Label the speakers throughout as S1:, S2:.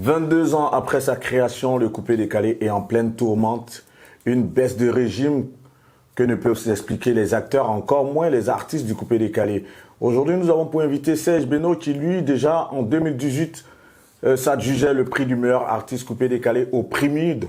S1: 22 ans après sa création, le coupé décalé est en pleine tourmente. Une baisse de régime que ne peuvent s'expliquer les acteurs, encore moins les artistes du coupé décalé. Aujourd'hui, nous avons pour inviter Serge Beno qui, lui, déjà en 2018, s'adjugeait le prix du meilleur artiste coupé décalé au Primide.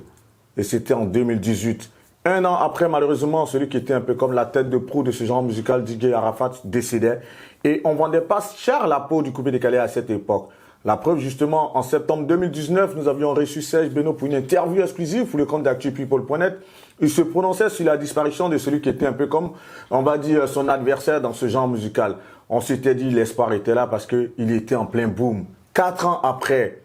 S1: Et c'était en 2018. Un an après, malheureusement, celui qui était un peu comme la tête de proue de ce genre musical, DJ Arafat, décédait. Et on ne vendait pas cher la peau du coupé décalé à cette époque. La preuve, justement, en septembre 2019, nous avions reçu Serge Beno pour une interview exclusive pour le compte d'actupeople.net. Il se prononçait sur la disparition de celui qui était un peu comme, on va dire, son adversaire dans ce genre musical. On s'était dit, l'espoir était là parce qu'il était en plein boom. 4 ans après,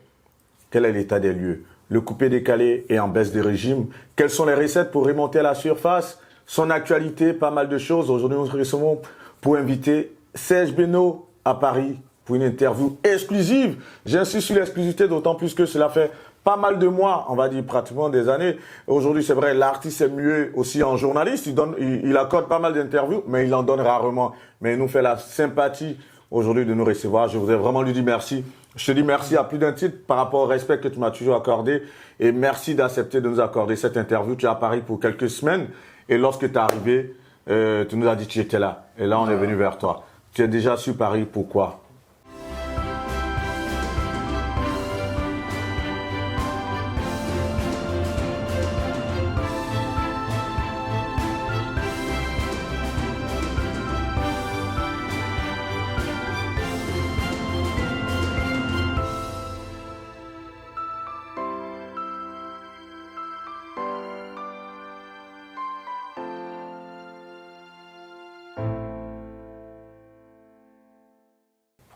S1: quel est l'état des lieux? Le coupé décalé est en baisse de régime. Quelles sont les recettes pour remonter à la surface? Son actualité, pas mal de choses. Aujourd'hui, nous recevons pour inviter Serge Beno à Paris pour une interview exclusive. J'insiste sur l'exclusivité, d'autant plus que cela fait pas mal de mois, on va dire pratiquement des années. Aujourd'hui, c'est vrai, l'artiste est muet aussi en journaliste. Il accorde pas mal d'interviews, mais il en donne rarement. Mais il nous fait la sympathie aujourd'hui de nous recevoir. Je voudrais vraiment lui dire merci. Je te dis merci à plus d'un titre par rapport au respect que tu m'as toujours accordé. Et merci d'accepter de nous accorder cette interview. Tu es à Paris pour quelques semaines. Et lorsque tu es arrivé, tu nous as dit que tu étais là. Et là, on est venu vers toi. Tu es déjà sur Paris, pourquoi?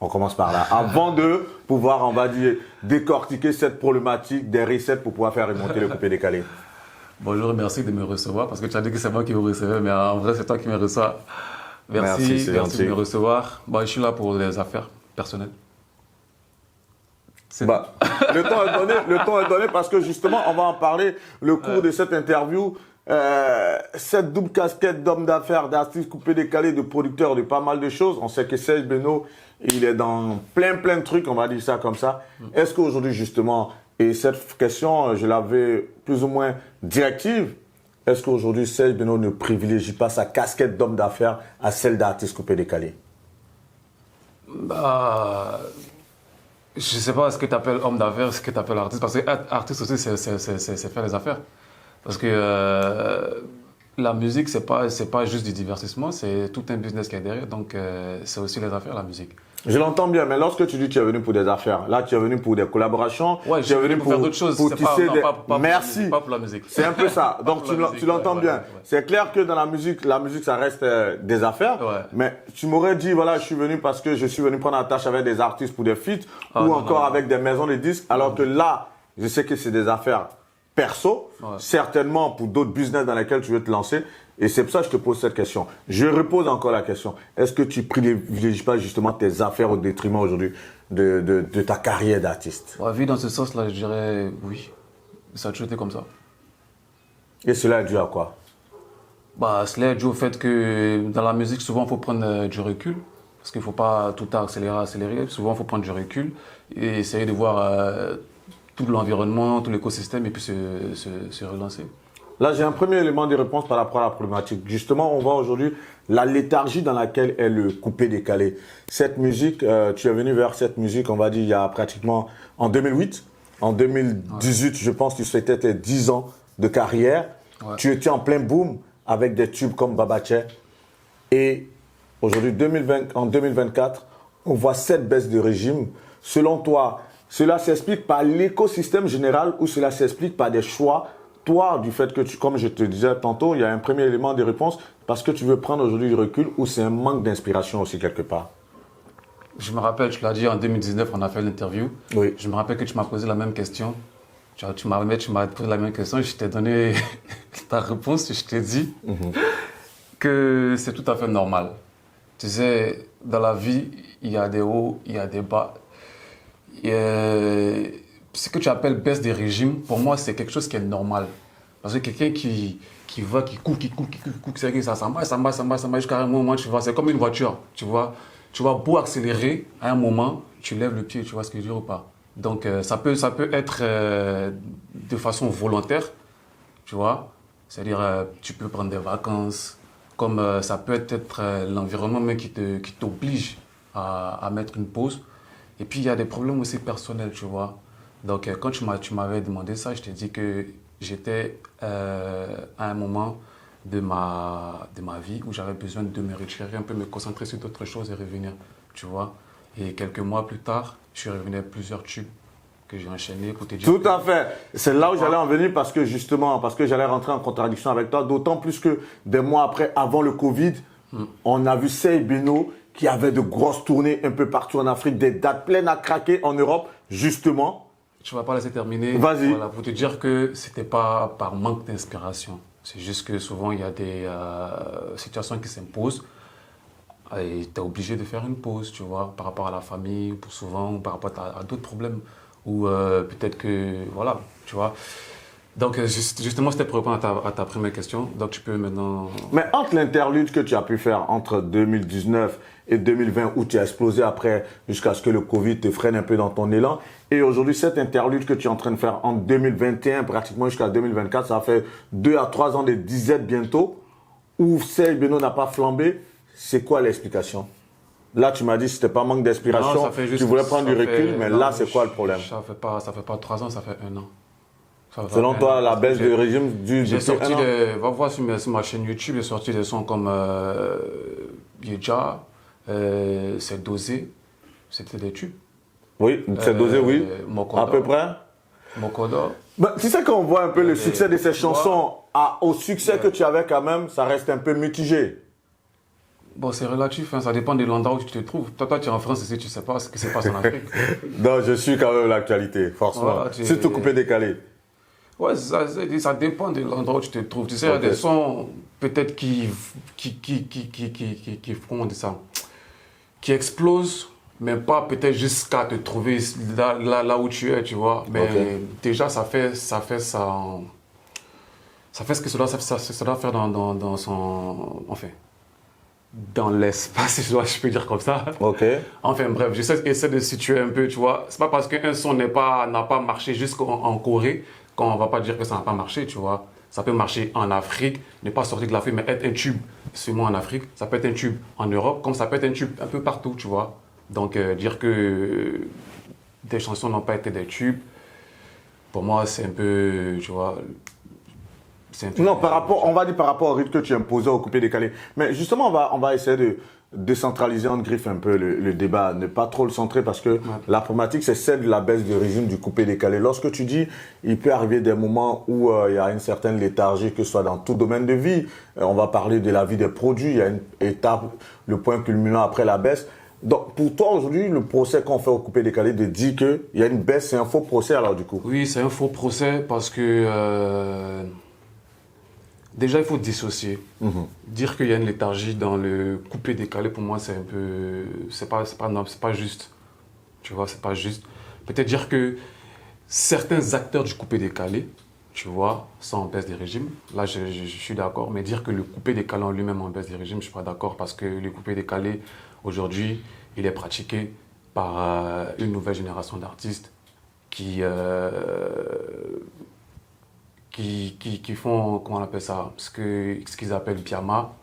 S1: On commence par là. Avant de pouvoir, on va dire, décortiquer cette problématique des recettes pour pouvoir faire remonter le coupé décalé.
S2: Bonjour, merci de me recevoir parce que tu as dit que c'est moi qui vous recevais, mais en vrai, c'est toi qui me reçois. Merci de me recevoir. Bon, je suis là pour les affaires personnelles.
S1: Le temps est donné parce que justement, on va en parler le cours de cette interview. Cette double casquette d'homme d'affaires, d'artiste coupé décalé, de producteur, de pas mal de choses. On sait que Serge Beno, il est dans plein de trucs, on va dire ça comme ça. Est-ce qu'aujourd'hui justement, et cette question, je l'avais plus ou moins directive, est-ce qu'aujourd'hui Serge Beno ne privilégie pas sa casquette d'homme d'affaires à celle d'artiste coupé décalé?
S2: Bah, je sais pas ce que tu appelles homme d'affaires, ce que tu appelles artiste, parce que être artiste aussi, c'est faire les affaires. Parce que la musique, c'est pas juste du divertissement, c'est tout un business qui est derrière. Donc, c'est aussi les affaires, la musique.
S1: Je l'entends bien, mais lorsque tu dis que tu es venu pour des affaires, là, tu es venu pour des collaborations.
S2: Ouais, je suis venu pour faire d'autres choses.
S1: Merci.
S2: Pas pour la musique.
S1: C'est un peu ça. Donc, tu l'entends bien. Ouais. C'est clair que dans la musique, ça reste des affaires. Ouais. Mais tu m'aurais dit, voilà, je suis venu parce que je suis venu prendre la tâche avec des artistes pour des feats ou encore avec des maisons de disques. Alors que là, je sais que c'est des affaires perso, certainement pour d'autres business dans lesquels tu veux te lancer. Et c'est pour ça que je te pose cette question. Je repose encore la question. Est-ce que tu privilégies pas justement tes affaires au détriment aujourd'hui de ta carrière d'artiste?
S2: Ouais, vu dans ce sens-là, je dirais oui. Ça a toujours été comme ça.
S1: Et cela est dû à quoi?
S2: Bah, cela est dû au fait que dans la musique, souvent, il faut prendre du recul. Parce qu'il ne faut pas tout accélérer. Souvent, il faut prendre du recul et essayer de voir tout l'environnement, tout l'écosystème et puis se relancer.
S1: Là, j'ai un premier élément de réponse par rapport à la problématique. Justement, on voit aujourd'hui la léthargie dans laquelle est le coupé décalé. Cette musique, tu es venu vers cette musique, on va dire, il y a pratiquement en 2008. En 2018, je pense que tu fêtais tes 10 ans de carrière. Ouais. Tu étais en plein boom avec des tubes comme Babache. Et aujourd'hui, en 2024, on voit cette baisse de régime. Selon toi, cela s'explique par l'écosystème général ou cela s'explique par des choix, toi, du fait que, comme je te disais tantôt, il y a un premier élément de réponse parce que tu veux prendre aujourd'hui du recul ou c'est un manque d'inspiration aussi quelque part?
S2: Je me rappelle, tu l'as dit en 2019, on a fait l'interview.
S1: Oui.
S2: Je me rappelle que tu m'as posé la même question. Tu m'as posé la même question et je t'ai donné ta réponse. Je t'ai dit que c'est tout à fait normal. Tu sais, dans la vie, il y a des hauts, il y a des bas. Ce que tu appelles baisse des régimes, pour moi, c'est quelque chose qui est normal. Parce que quelqu'un qui court, c'est que ça marche jusqu'à un moment, tu vois, c'est comme une voiture, tu vois. Tu vas beau accélérer, à un moment, tu lèves le pied, tu vois ce que je veux dire ou pas? Donc ça peut être de façon volontaire, tu vois. C'est-à-dire tu peux prendre des vacances, comme ça peut être l'environnement même qui t'oblige à mettre une pause. Et puis il y a des problèmes aussi personnels, tu vois. Donc quand tu m'avais demandé ça, je t'ai dit que j'étais à un moment de ma vie où j'avais besoin de me retirer un peu, me concentrer sur d'autres choses et revenir, tu vois. Et quelques mois plus tard, je suis revenu avec plusieurs tubes que j'ai enchaînés pour te dire.
S1: Tout à fait. C'est là où j'allais en venir parce que justement, parce que j'allais rentrer en contradiction avec toi, d'autant plus que des mois après, avant le Covid, on a vu Sey Beno qui avait de grosses tournées un peu partout en Afrique, des dates pleines à craquer en Europe, justement.
S2: Tu vas pas laisser terminer.
S1: Vas-y.
S2: Voilà, pour te dire que c'était pas par manque d'inspiration. C'est juste que souvent il y a des situations qui s'imposent et tu es obligé de faire une pause, tu vois, par rapport à la famille, pour souvent, ou par rapport à d'autres problèmes. Ou peut-être que, voilà, tu vois. Donc justement, c'était pour répondre à ta première question. Donc tu peux maintenant...
S1: Mais entre l'interlude que tu as pu faire entre 2019 et 2020, où tu as explosé après, jusqu'à ce que le Covid te freine un peu dans ton élan, et aujourd'hui, cette interlude que tu es en train de faire en 2021, pratiquement jusqu'à 2024, ça fait 2 à 3 ans de disette bientôt, où Sey Beno n'a pas flambé. C'est quoi l'explication? Là, tu m'as dit que ce n'était pas manque d'inspiration, tu voulais prendre du recul, mais là, c'est quoi le problème?
S2: Ça fait pas 3 ans, ça fait 1 an.
S1: Selon toi, la baisse de régime
S2: J'ai sorti va voir sur ma chaîne YouTube, j'ai sorti des sons comme Yeja, C'est Dosé, c'était des tubes.
S1: Oui, C'est Dosé, oui,
S2: Mokodo,
S1: à peu près.
S2: Mokodo.
S1: Bah, tu sais, quand on voit un peu le succès de ces chansons au succès que tu avais quand même, ça reste un peu mitigé.
S2: Bon, c'est relatif, hein, ça dépend de l'endroit où tu te trouves. Toi, tu es en France ici, tu ne sais pas ce qui se passe en Afrique.
S1: Non, je suis quand même l'actualité, forcément.
S2: Voilà,
S1: Surtout coupé décalé.
S2: Ouais, ça dépend de l'endroit où tu te trouves. Tu sais, il y a des sons peut-être qui font ça, qui explosent, mais pas peut-être jusqu'à te trouver là où tu es, tu vois. Mais déjà, ça fait ce que ça doit faire dans son... Enfin, dans l'espace, je peux dire comme ça. Enfin bref, j'essaie de situer un peu, tu vois. C'est pas parce qu'un son n'a pas marché jusqu'en Corée qu'on va pas dire que ça n'a pas marché, tu vois. Ça peut marcher en Afrique, ne pas sortir de l'Afrique, mais être un tube seulement en Afrique. Ça peut être un tube en Europe, comme ça peut être un tube un peu partout, tu vois. Donc dire que des chansons n'ont pas été des tubes, pour moi c'est un peu, tu vois...
S1: Non, on va dire par rapport au rythme que tu imposais au coupé décalé. Mais justement, on va essayer de décentraliser en griffe un peu le débat, ne pas trop le centrer parce que la problématique, c'est celle de la baisse de régime du coupé décalé. Lorsque tu dis, il peut arriver des moments où il y a une certaine léthargie, que ce soit dans tout domaine de vie. On va parler de la vie des produits, il y a une étape, le point culminant après la baisse. Donc, pour toi, aujourd'hui, le procès qu'on fait au coupé décalé de dire qu'il y a une baisse, c'est un faux procès alors du coup?
S2: Oui, c'est un faux procès parce que... Déjà, il faut dissocier. Dire qu'il y a une léthargie dans le coupé décalé, pour moi, c'est un peu... C'est pas juste. Tu vois, c'est pas juste. Peut-être dire que certains acteurs du coupé décalé, tu vois, sont en baisse des régimes. Là, je suis d'accord. Mais dire que le coupé décalé en lui-même est en baisse des régimes, je ne suis pas d'accord parce que le coupé décalé, aujourd'hui, il est pratiqué par une nouvelle génération d'artistes qui font, comment on appelle ça, ce qu'ils appellent Pyama,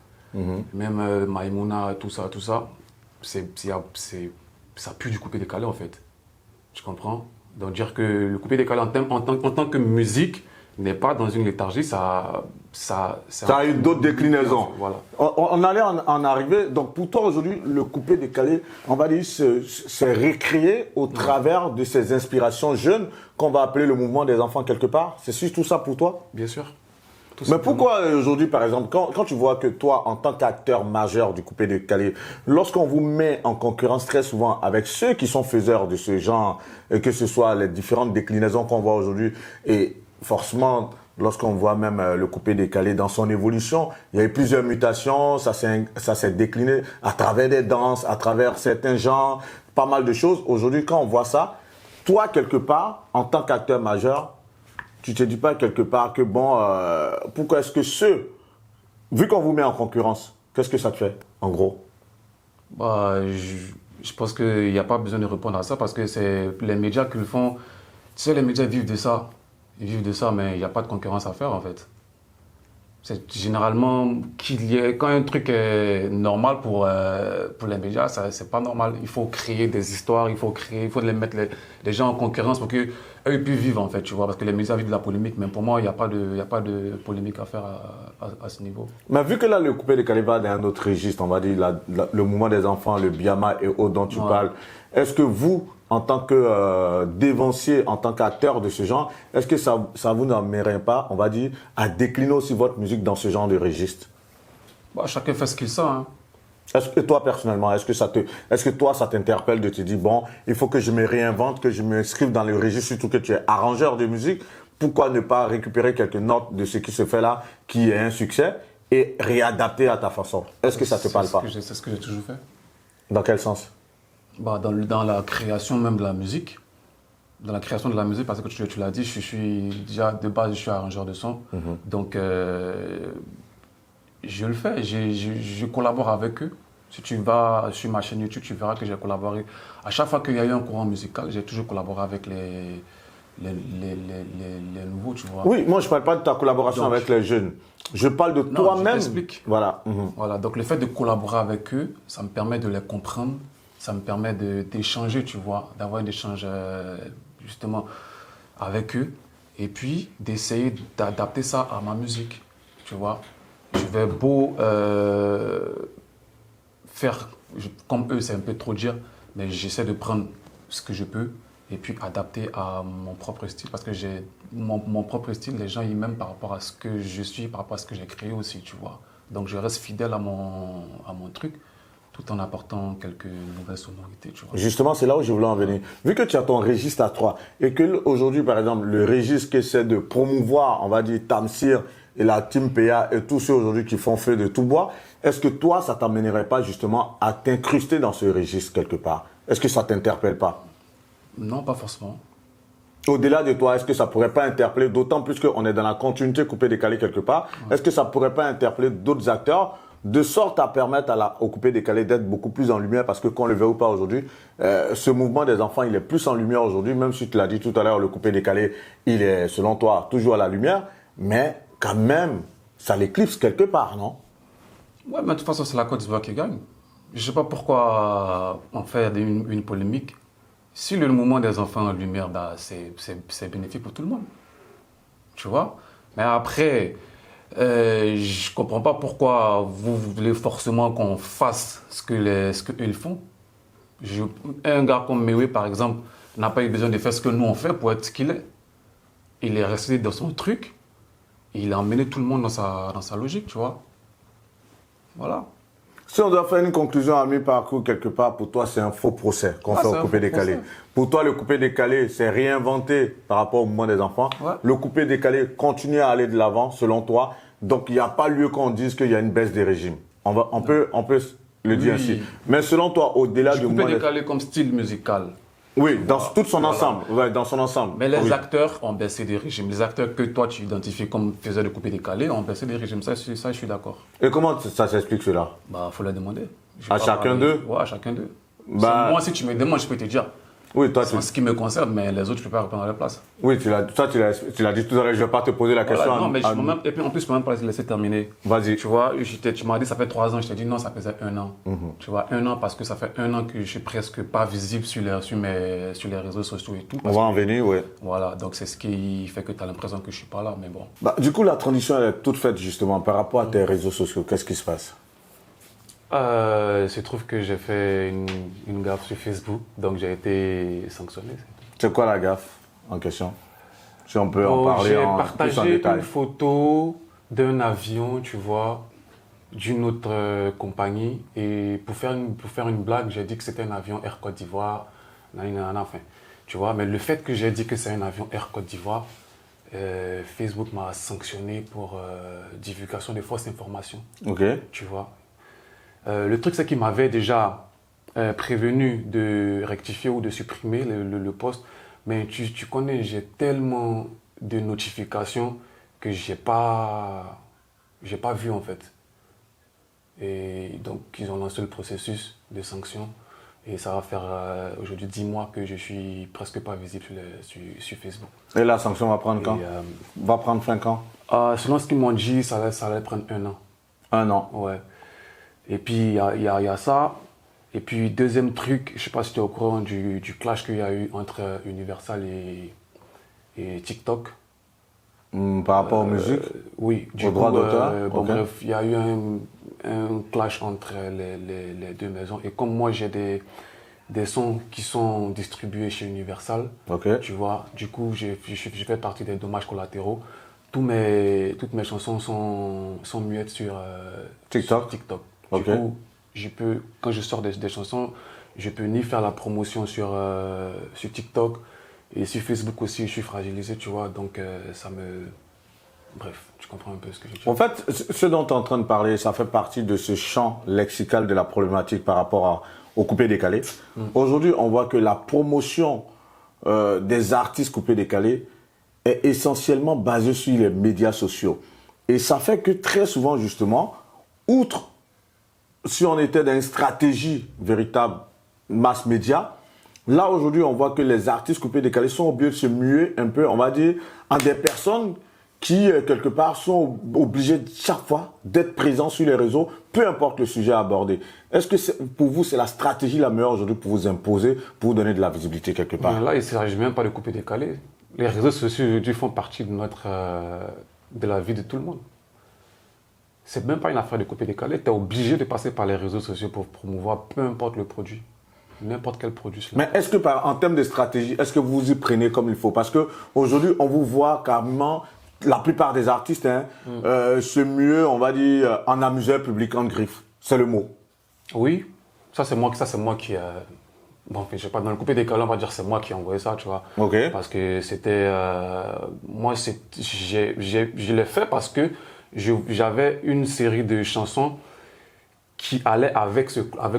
S2: même Maïmouna, tout ça, ça pue du coupé décalé en fait. Tu comprends? Donc dire que le coupé décalé en tant que musique n'est pas dans une léthargie, ça
S1: a eu d'autres déclinaisons.
S2: Voilà.
S1: On allait en arriver. Donc pour toi aujourd'hui, le coupé décalé, on va dire, c'est récréé au travers de ces inspirations jeunes qu'on va appeler le mouvement des enfants quelque part. C'est surtout ça pour toi?
S2: Bien sûr.
S1: Mais pourquoi aujourd'hui, par exemple, quand tu vois que toi, en tant qu'acteur majeur du coupé décalé, lorsqu'on vous met en concurrence très souvent avec ceux qui sont faiseurs de ce genre, et que ce soit les différentes déclinaisons qu'on voit aujourd'hui, et forcément, lorsqu'on voit même le coupé décalé dans son évolution, il y a eu plusieurs mutations, ça s'est décliné à travers des danses, à travers certains genres, pas mal de choses. Aujourd'hui, quand on voit ça, toi, quelque part, en tant qu'acteur majeur, tu te dis pas quelque part que bon, pourquoi est-ce que vu qu'on vous met en concurrence, qu'est-ce que ça te fait, en gros?
S2: Bah, Je pense qu'il n'y a pas besoin de répondre à ça parce que c'est les médias qui le font. Tu sais, les médias vivent de ça. Ils vivent de ça, mais il n'y a pas de concurrence à faire en fait. C'est généralement quand un truc est normal pour les médias, c'est pas normal. Il faut créer des histoires, il faut les mettre les gens en concurrence pour qu'eux puissent vivre en fait, tu vois. Parce que les médias vivent de la polémique, mais pour moi, il n'y a pas de polémique à faire à ce niveau.
S1: Mais vu que là, le coupé décalé va dans un autre registre, on va dire le mouvement des enfants, le Biama et autres dont tu parles, est-ce que vous, en tant que dévancier, en tant qu'acteur de ce genre, est-ce que ça vous n'amènerait pas, on va dire, à décliner aussi votre musique dans ce genre de registre?
S2: Bah, chacun fait ce qu'il sent. Hein.
S1: Est-ce que toi, personnellement, est-ce que toi, ça t'interpelle de te dire, bon, il faut que je me réinvente, que je m'inscrive dans le registre, surtout que tu es arrangeur de musique, pourquoi ne pas récupérer quelques notes de ce qui se fait là, qui est un succès, et réadapter à ta façon? Est-ce que ça te parle pas?
S2: C'est ce que j'ai toujours fait.
S1: Dans quel sens?
S2: Bah, dans la création même de la musique. Dans la création de la musique, parce que tu l'as dit, je suis déjà de base, je suis arrangeur de son. Donc, je le fais, je collabore avec eux. Si tu vas sur ma chaîne YouTube, tu verras que j'ai collaboré. À chaque fois qu'il y a eu un courant musical, j'ai toujours collaboré avec les nouveaux, tu vois.
S1: Oui, moi je ne parle pas de ta collaboration avec les jeunes. Je parle de toi-même.
S2: Je t'explique.
S1: Voilà.
S2: Voilà. Donc le fait de collaborer avec eux, ça me permet de les comprendre, ça me permet d'échanger, tu vois, d'avoir un échange justement avec eux. Et puis d'essayer d'adapter ça à ma musique, tu vois. Je vais beau faire comme eux, c'est un peu trop dire, mais j'essaie de prendre ce que je peux et puis adapter à mon propre style. Parce que j'ai mon propre style, les gens ils m'aiment par rapport à ce que je suis, par rapport à ce que j'ai créé aussi, tu vois. Donc je reste fidèle à mon truc, tout en apportant quelques nouvelles sonorités, tu vois.
S1: Justement, c'est là où je voulais en venir. Vu que tu as ton registre à toi et que aujourd'hui, par exemple, le registre que c'est de promouvoir, on va dire, Tamsir et la Team PA et tous ceux aujourd'hui qui font feu de tout bois, est-ce que toi, ça t'amènerait pas justement à t'incruster dans ce registre quelque part? Est-ce que ça t'interpelle pas?
S2: Non, pas forcément.
S1: Au-delà de toi, est-ce que ça pourrait pas interpeller, d'autant plus qu'on est dans la continuité coupé-décalé quelque part, est-ce que ça pourrait pas interpeller d'autres acteurs de sorte à permettre au coupé-décalé d'être beaucoup plus en lumière? Parce que qu'on le veut ou pas aujourd'hui, ce mouvement des enfants, il est plus en lumière aujourd'hui, même si tu l'as dit tout à l'heure, le coupé-décalé, il est, selon toi, toujours à la lumière, mais quand même, ça l'éclipse quelque part, non?
S2: Ouais, mais de toute façon, c'est la Côte d'Ivoire qui gagne. Je ne sais pas pourquoi en faire une polémique. Si le mouvement des enfants en lumière, bah, c'est bénéfique pour tout le monde. Tu vois? Mais après, je ne comprends pas pourquoi vous voulez forcément qu'on fasse ce qu'eux ils font. Un gars comme Mewe, par exemple, n'a pas eu besoin de faire ce que nous on fait pour être ce qu'il est. Il est resté dans son truc. Il a emmené tout le monde dans sa logique, tu vois. Voilà.
S1: Si on doit faire une conclusion à mi-parcours quelque part, pour toi, c'est un faux procès qu'on fait au coupé-décalé. Pour toi, le coupé-décalé, c'est réinventé par rapport au mouvement des enfants.
S2: Ouais.
S1: Le coupé-décalé continue à aller de l'avant, selon toi. Donc, il n'y a pas lieu qu'on dise qu'il y a une baisse des régimes. On peut le dire ainsi. Mais selon toi, au-delà du mouvement...
S2: Coupé-décalé comme style musical.
S1: Oui, dans tout son ensemble. Ouais, dans son ensemble.
S2: Mais les acteurs ont baissé des régimes. Les acteurs que toi tu identifies comme faiseurs de coupé-décalé ont baissé des régimes. Ça, je suis d'accord.
S1: Et comment ça s'explique cela?
S2: Bah, faut leur demander.
S1: À chacun d'eux?
S2: Ouais, à chacun d'eux.
S1: Bah...
S2: Moi, si tu me demandes, je peux te dire.
S1: Oui, toi,
S2: c'est en ce qui me concerne, mais les autres, je ne peux pas répondre à leur place.
S1: Oui, tu l'as dit tout à l'heure, je ne vais pas te poser la question.
S2: Non, mais et puis en plus, je ne peux même pas te laisser terminer.
S1: Vas-y.
S2: Tu vois, tu m'as dit ça fait 3 ans, je t'ai dit non, ça faisait 1 an. Tu vois, 1 an parce que ça fait 1 an que je suis presque pas visible sur les réseaux sociaux et tout.
S1: On va en venir, oui.
S2: Voilà, donc c'est ce qui fait que tu as l'impression que je ne suis pas là, mais bon.
S1: Bah, du coup, la transition elle est toute faite justement par rapport à tes réseaux sociaux. Qu'est-ce qui se passe?
S2: Il se trouve que j'ai fait une gaffe sur Facebook, donc j'ai été sanctionné.
S1: C'est quoi la gaffe en question? Si on peut en parler plus en détail.
S2: J'ai partagé une photo d'un avion, tu vois, d'une autre compagnie. Et pour faire une blague, j'ai dit que c'était un avion Air Côte d'Ivoire. Enfin, tu vois, mais le fait que j'ai dit que c'est un avion Air Côte d'Ivoire, Facebook m'a sanctionné pour divulgation de fausses informations.
S1: Ok.
S2: Tu vois. Le truc, c'est qu'il m'avait déjà prévenu de rectifier ou de supprimer le post. Mais tu connais, j'ai tellement de notifications que j'ai pas vu en fait. Et donc, ils ont lancé le processus de sanction.
S3: Et ça va faire aujourd'hui 10 mois que je suis presque pas visible sur Facebook.
S1: Et la sanction va prendre quand? Va prendre fin quand?
S3: Selon ce qu'ils m'ont dit, ça allait prendre 1 an.
S1: 1 an.
S3: Ouais. Et puis il y a ça. Et puis deuxième truc, je sais pas si tu es au courant du clash qu'il y a eu entre Universal et TikTok.
S1: Par rapport aux musiques?
S3: Oui,
S1: au droit d'auteur.
S3: Bon, bref, il y a eu un clash entre les deux maisons. Et comme moi j'ai des sons qui sont distribués chez Universal, tu vois, du coup je fais partie des dommages collatéraux. Toutes mes chansons sont muettes sur
S1: TikTok.
S3: Du coup, quand je sors des chansons, je peux ni faire la promotion sur TikTok et sur Facebook aussi, je suis fragilisé, tu vois, donc Bref, tu comprends un peu ce que je dis.
S1: En fait, ce dont tu es en train de parler, ça fait partie de ce champ lexical de la problématique par rapport au coupé-décalé. Aujourd'hui, on voit que la promotion des artistes coupé-décalés est essentiellement basée sur les médias sociaux. Et ça fait que très souvent, justement, outre si on était dans une stratégie véritable mass média, là aujourd'hui on voit que les artistes coupés-décalés sont obligés de se muer un peu, on va dire, en des personnes qui quelque part sont obligées chaque fois d'être présents sur les réseaux, peu importe le sujet abordé. Est-ce que pour vous c'est la stratégie la meilleure aujourd'hui pour vous imposer, pour vous donner de la visibilité quelque part?
S3: Là il ne s'agit même pas de coupé-décalé. Les réseaux sociaux aujourd'hui font partie de la vie de tout le monde. C'est même pas une affaire de coupé-décalé. Tu es obligé de passer par les réseaux sociaux pour promouvoir peu importe le produit. N'importe quel produit.
S1: Mais est-ce que en termes de stratégie, est-ce que vous vous y prenez comme il faut? Parce qu'aujourd'hui, on vous voit carrément, la plupart des artistes, se muer, on va dire, en amuseur public en griffe. C'est le mot.
S3: Oui, ça c'est moi qui... Bon, je sais pas, dans le coupé-décalé, on va dire c'est moi qui ai envoyé ça, tu vois. Parce que c'était... moi, je l'ai fait parce que j'avais une série de chansons qui allaient avec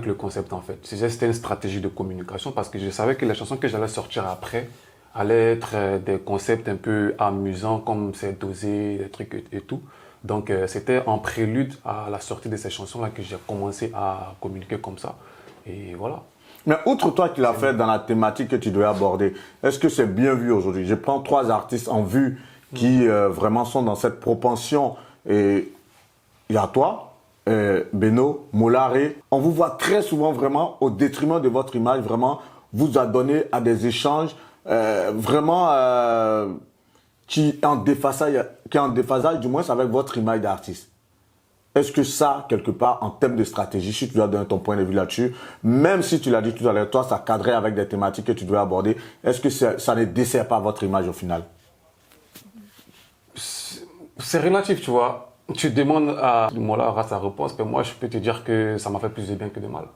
S3: le concept en fait. C'était une stratégie de communication parce que je savais que les chansons que j'allais sortir après allaient être des concepts un peu amusants comme c'est dosé, des trucs et tout. Donc c'était en prélude à la sortie de ces chansons-là que j'ai commencé à communiquer comme ça. Et voilà.
S1: Mais outre toi qui l'as fait dans la thématique que tu devais aborder, est-ce que c'est bien vu aujourd'hui? Je prends 3 artistes en vue qui vraiment sont dans cette propension. Et il y a toi, Beno, Molaré. On vous voit très souvent vraiment au détriment de votre image, vraiment vous adonner à des échanges vraiment qui est en déphasage du moins avec votre image d'artiste. Est-ce que ça, quelque part, en termes de stratégie, si tu dois donner ton point de vue là-dessus, même si tu l'as dit tout à l'heure, toi, ça cadrait avec des thématiques que tu devais aborder, est-ce que ça ne dessert pas votre image au final?
S3: C'est relatif, tu vois. Tu demandes à Molara sa réponse, mais moi, je peux te dire que ça m'a fait plus de bien que de mal.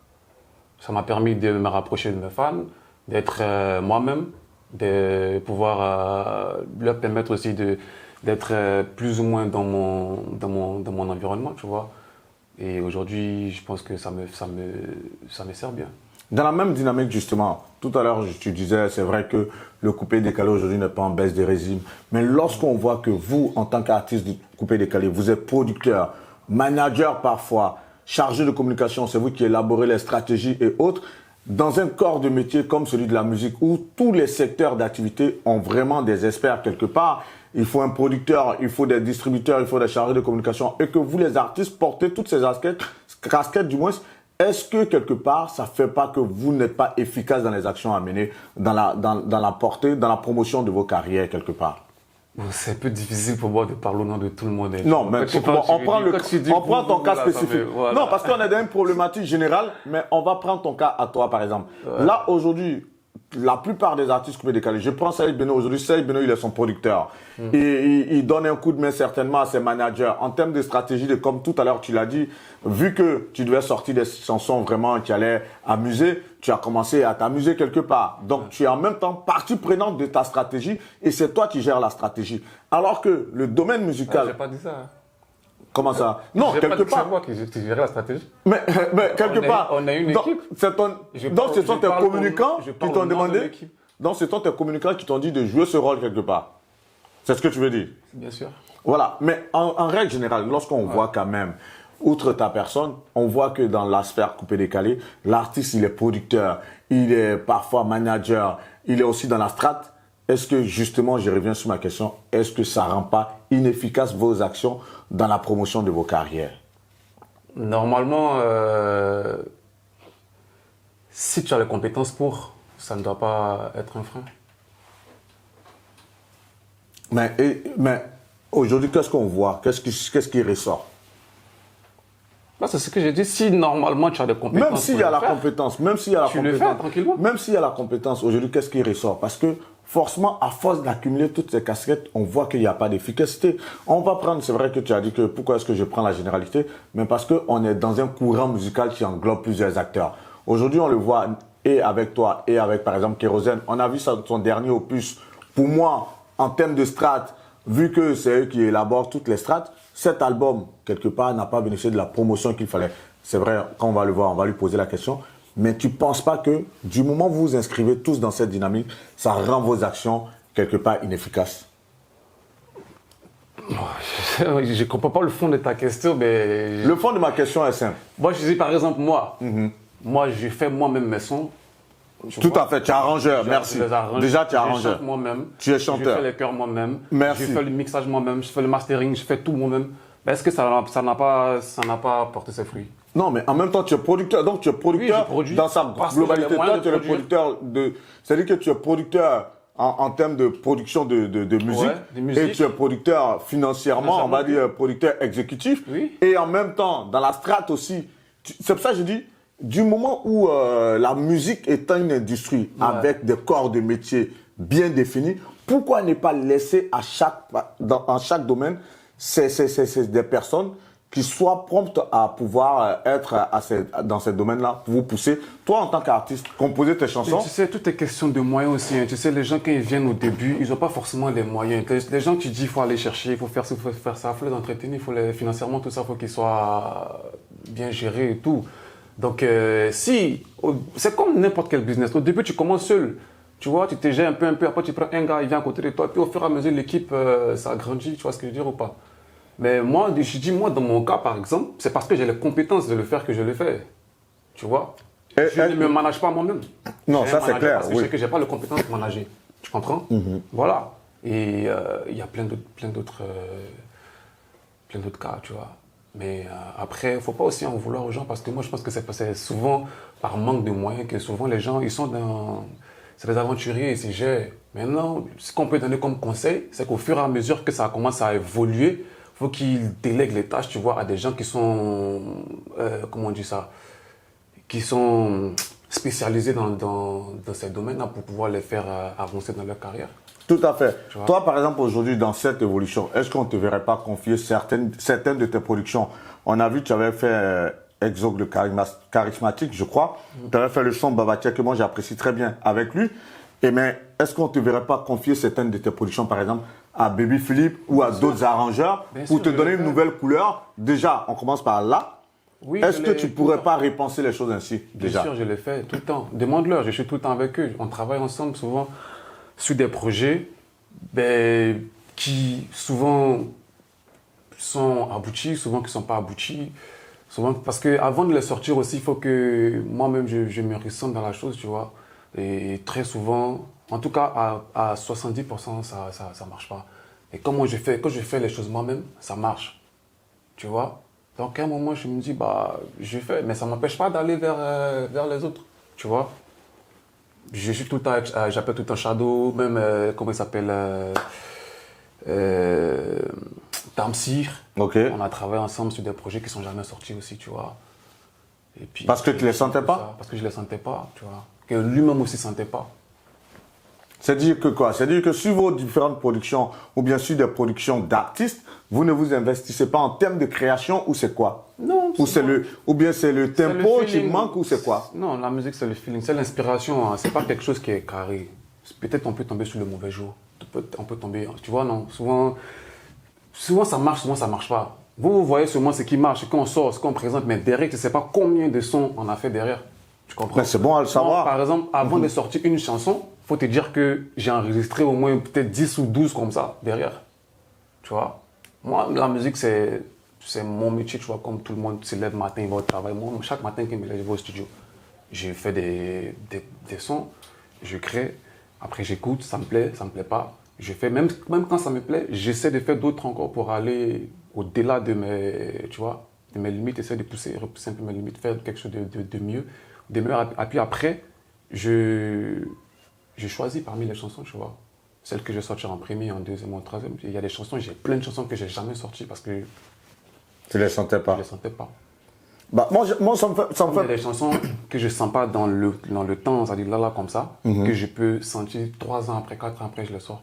S3: Ça m'a permis de me rapprocher de mes fans, d'être moi-même, de pouvoir leur permettre aussi d'être plus ou moins dans mon environnement, tu vois. Et aujourd'hui, je pense que ça me sert bien.
S1: Dans la même dynamique, justement, tout à l'heure, tu disais, c'est vrai que le coupé-décalé aujourd'hui n'est pas en baisse de régime. Mais lorsqu'on voit que vous, en tant qu'artiste du coupé-décalé, vous êtes producteur, manager parfois, chargé de communication, c'est vous qui élaborez les stratégies et autres, dans un corps de métier comme celui de la musique, où tous les secteurs d'activité ont vraiment des experts quelque part, il faut un producteur, il faut des distributeurs, il faut des chargés de communication, et que vous, les artistes, portez toutes ces casquettes du moins. Est-ce que quelque part, ça ne fait pas que vous n'êtes pas efficace dans les actions à mener, dans la portée, dans la promotion de vos carrières quelque part?
S3: C'est un peu difficile pour moi de parler au nom de tout le monde.
S1: Non, mais on prend ton cas spécifique. Voilà. Non, parce qu'on est dans une problématique générale, mais on va prendre ton cas à toi, par exemple. Ouais. Là, aujourd'hui, la plupart des artistes coupés-décalés, je prends Saïd Beno aujourd'hui. Saïd Beno, il est son producteur. Et il donne un coup de main certainement à ses managers. En termes de stratégie, comme tout à l'heure tu l'as dit, vu que tu devais sortir des chansons vraiment qui allaient amuser, tu as commencé à t'amuser quelque part. Donc tu es en même temps partie prenante de ta stratégie et c'est toi qui gères la stratégie. Alors que le domaine musical...
S3: J'ai pas dit ça. Hein.
S1: Comment ça? Non, quelque part.
S3: C'est moi qui gérais la stratégie.
S1: Mais quelque part.
S3: On a une équipe.
S1: Donc ce sont tes communicants qui t'ont demandé. Donc ce sont tes communicants qui t'ont dit de jouer ce rôle quelque part. C'est ce que tu veux dire?
S3: Bien sûr.
S1: Voilà. Mais en règle générale, lorsqu'on voit quand même outre ta personne, on voit que dans la sphère coupé-décalé, l'artiste, il est producteur, il est parfois manager, il est aussi dans la strate. Est-ce que, justement, je reviens sur ma question, est-ce que ça ne rend pas inefficace vos actions dans la promotion de vos carrières?
S3: Normalement, si tu as les compétences pour, ça ne doit pas être un frein.
S1: Mais aujourd'hui, qu'est-ce qu'on voit? Qu'est-ce qui ressort?
S3: C'est ce que j'ai dit. Si normalement tu as des compétences,
S1: même s'il y a la compétence, même s'il y a la compétence,
S3: le fais tranquillement.
S1: Même s'il y a la compétence, aujourd'hui, qu'est-ce qui ressort? Parce que forcément, à force d'accumuler toutes ces casquettes, on voit qu'il n'y a pas d'efficacité. On va prendre, c'est vrai que tu as dit que pourquoi est-ce que je prends la généralité, mais parce qu'on est dans un courant musical qui englobe plusieurs acteurs. Aujourd'hui, on le voit et avec toi et avec, par exemple, Kérosène. On a vu son dernier opus. Pour moi, en termes de strates, vu que c'est eux qui élaborent toutes les strates, cet album, quelque part, n'a pas bénéficié de la promotion qu'il fallait. C'est vrai, quand on va le voir, on va lui poser la question. Mais tu ne penses pas que, du moment où vous vous inscrivez tous dans cette dynamique, ça rend vos actions, quelque part, inefficaces?
S3: Je ne comprends pas le fond de ta question, mais...
S1: Le fond de ma question est simple.
S3: Moi, je dis, par exemple, moi, je fais moi-même mes sons.
S1: Tout à fait, tu es arrangeur, merci. Déjà, tu es arrangeur.
S3: Je chante moi-même.
S1: Tu es chanteur.
S3: Je fais les chœurs moi-même.
S1: Merci.
S3: Je fais le mixage moi-même, je fais le mastering, je fais tout moi-même. Est-ce que ça n'a pas porté ses fruits?
S1: Non, mais en même temps, tu es producteur. Donc, tu es producteur dans sa globalité. Toi, tu es le producteur de... C'est-à-dire que tu es producteur en termes de production de musique. Ouais, et tu es producteur financièrement, on va dire producteur exécutif.
S3: Oui.
S1: Et en même temps, dans la strate aussi. C'est pour ça que je dis, du moment où la musique est une industrie avec des corps de métier bien définis, pourquoi ne pas laisser dans chaque domaine des personnes qui soient promptes à pouvoir être dans ces domaines-là, pour vous pousser, toi en tant qu'artiste, composer tes chansons?
S3: Mais tu sais, tout est question de moyens aussi. Hein. Tu sais, les gens, quand ils viennent au début, ils n'ont pas forcément les moyens. Les gens, tu dis, il faut aller chercher, il faut faire ça, il faut faire ça, il faut les entretenir, financièrement, tout ça, il faut qu'ils soient bien gérés et tout. Donc, c'est comme n'importe quel business. Au début, tu commences seul. Tu vois, tu te gères un peu, après tu prends un gars, il vient à côté de toi, puis au fur et à mesure, l'équipe, ça grandit, tu vois ce que je veux dire ou pas? Mais moi, je dis, dans mon cas, par exemple, c'est parce que j'ai les compétences de le faire que je le fais. Tu vois? Je ne me manage pas moi-même.
S1: Non, ça c'est clair.
S3: Parce que je sais que je n'ai pas les compétences de manager. Tu comprends? Voilà. Et il y a plein d'autres cas, tu vois. Mais après, il ne faut pas aussi en vouloir aux gens parce que moi, je pense que c'est souvent par manque de moyens que souvent les gens, ils sont dans... C'est des aventuriers, ils se gèrent. Maintenant, ce qu'on peut donner comme conseil, c'est qu'au fur et à mesure que ça commence à évoluer, il faut qu'ils délèguent les tâches, tu vois, à des gens qui sont... comment on dit ça? Qui sont spécialisés dans ces domaines-là pour pouvoir les faire avancer dans leur carrière.
S1: Tout à fait. Toi, par exemple, aujourd'hui, dans cette évolution, est-ce qu'on ne te verrait pas confier certaines de tes productions? On a vu que tu avais fait Exode le charismatique, je crois. Tu avais fait le son Babatia que moi j'apprécie très bien avec lui. Mais est-ce qu'on ne te verrait pas confier certaines de tes productions, par exemple, à Baby Philippe ou à d'autres arrangeurs pour te donner une nouvelle couleur? Déjà, on commence par là. Oui, est-ce que tu ne pourrais pas repenser les choses ainsi déjà?
S3: Bien sûr, je le fais tout le temps. Demande-leur, je suis tout le temps avec eux. On travaille ensemble souvent sur des projets qui souvent sont aboutis, souvent qui ne sont pas aboutis. Souvent, parce qu'avant de les sortir aussi, il faut que moi-même je me ressente dans la chose, tu vois. Et très souvent, en tout cas à 70%, ça ne marche pas. Et quand je fais les choses moi-même, ça marche. Tu vois. Donc à un moment, je me dis, je fais, mais ça ne m'empêche pas d'aller vers les autres. Tu vois. Je suis tout le temps, j'appelle tout le temps Shadow, même, comment il s'appelle, Tamsir.
S1: Okay.
S3: On a travaillé ensemble sur des projets qui ne sont jamais sortis aussi, tu vois. Et puis,
S1: parce que tu ne les sentais pas?
S3: Parce que je ne les sentais pas, tu vois. Que lui-même aussi ne sentait pas.
S1: C'est-à-dire que quoi? C'est-à-dire que sur vos différentes productions, ou bien sur des productions d'artistes, vous ne vous investissez pas en termes de création, ou c'est quoi?
S3: Non.
S1: Ou bien c'est le tempo qui manque, ou c'est quoi?
S3: Non, la musique c'est le feeling, c'est l'inspiration, hein. C'est pas quelque chose qui est carré. Peut-être on peut tomber sur le mauvais jour. On peut tomber, tu vois, non. Souvent ça marche, souvent ça marche pas. Vous voyez seulement ce qui marche, ce qu'on sort, ce qu'on présente, mais derrière, tu ne sais pas combien de sons on a fait derrière. Tu comprends?
S1: C'est bon à le savoir.
S3: Par exemple, avant de sortir une chanson, il faut te dire que j'ai enregistré au moins peut-être 10 ou 12 comme ça derrière. Tu vois? Moi, la musique, c'est c'est mon métier, tu vois, comme tout le monde se lève le matin, il va au travail. Moi, chaque matin qu'il me lève, je vais au studio. Je fais des sons, je crée, après j'écoute, ça me plaît pas. Je fais, même quand ça me plaît, j'essaie de faire d'autres encore pour aller au-delà de mes limites, essayer de repousser un peu mes limites, faire quelque chose de mieux, de meilleur. Et puis après, je choisis parmi les chansons, tu vois. Celles que je vais sortir en premier, en deuxième, en troisième. Il y a des chansons, j'ai plein de chansons que j'ai jamais sorties parce que
S1: tu les sentais pas.
S3: Je les sentais pas.
S1: Bah, moi ça me fait...
S3: Il y a des chansons que je sens pas dans le temps, c'est-à-dire là, comme ça, que je peux sentir 3 ans après, 4 ans après, je les sors.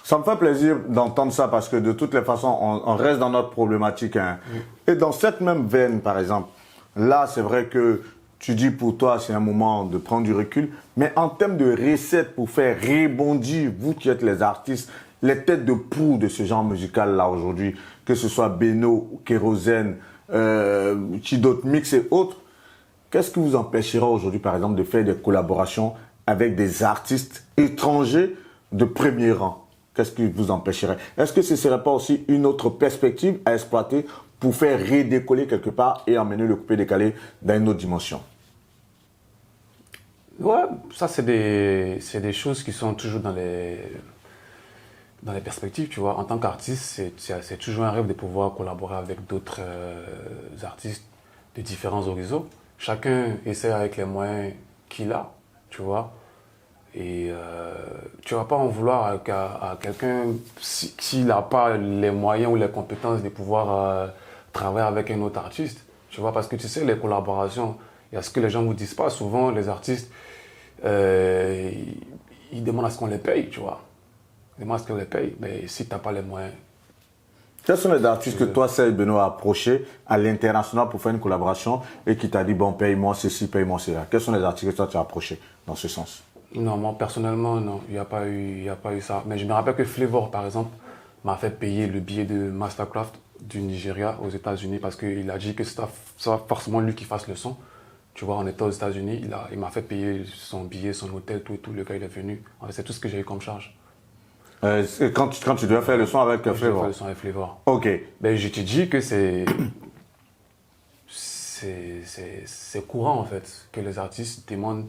S1: Ça me fait plaisir d'entendre ça parce que de toutes les façons, on reste dans notre problématique. Hein. Et dans cette même veine, par exemple, là, c'est vrai que tu dis pour toi, c'est un moment de prendre du recul. Mais en termes de recettes pour faire rebondir, vous qui êtes les artistes, les têtes de proue de ce genre musical-là aujourd'hui, que ce soit Beno, Kérosène, Chidot Mix et autres, qu'est-ce qui vous empêchera aujourd'hui, par exemple, de faire des collaborations avec des artistes étrangers de premier rang? Qu'est-ce qui vous empêcherait? Est-ce que ce ne serait pas aussi une autre perspective à exploiter pour faire redécoller quelque part et emmener le coupé-décalé dans une autre dimension?
S3: Ouais, ça c'est des choses qui sont toujours dans les perspectives, tu vois. En tant qu'artiste, c'est toujours un rêve de pouvoir collaborer avec d'autres artistes de différents horizons. Chacun essaie avec les moyens qu'il a, tu vois. Et tu ne vas pas en vouloir à quelqu'un s'il n'a pas les moyens ou les compétences de pouvoir travailler avec un autre artiste. Tu vois, parce que tu sais, les collaborations, il y a ce que les gens ne vous disent pas. Souvent, les artistes, ils demandent à ce qu'on les paye, tu vois. Ils demandent à ce qu'on les paye, mais si tu n'as pas les moyens.
S1: Quels sont les artistes que toi, Serge Beno, a approché à l'international pour faire une collaboration et qui t'a dit, bon, paye-moi ceci, paye-moi cela? Quels sont les artistes que toi, tu as approchés dans ce sens?
S3: Non, moi personnellement, non, il n'y a pas eu ça. Mais je me rappelle que Flavor, par exemple, m'a fait payer le billet de Mastercraft du Nigeria aux États-Unis parce qu'il a dit que c'est forcément lui qui fasse le son. Tu vois, on était aux États-Unis, il m'a fait payer son billet, son hôtel, tout et tout. Le gars, il est venu. En fait, c'est tout ce que j'ai eu comme charge.
S1: Quand tu devais faire le son avec Flavor?
S3: Je devais faire le son avec Flavor.
S1: Ok.
S3: Ben, je te dis que c'est courant, en fait, que les artistes demandent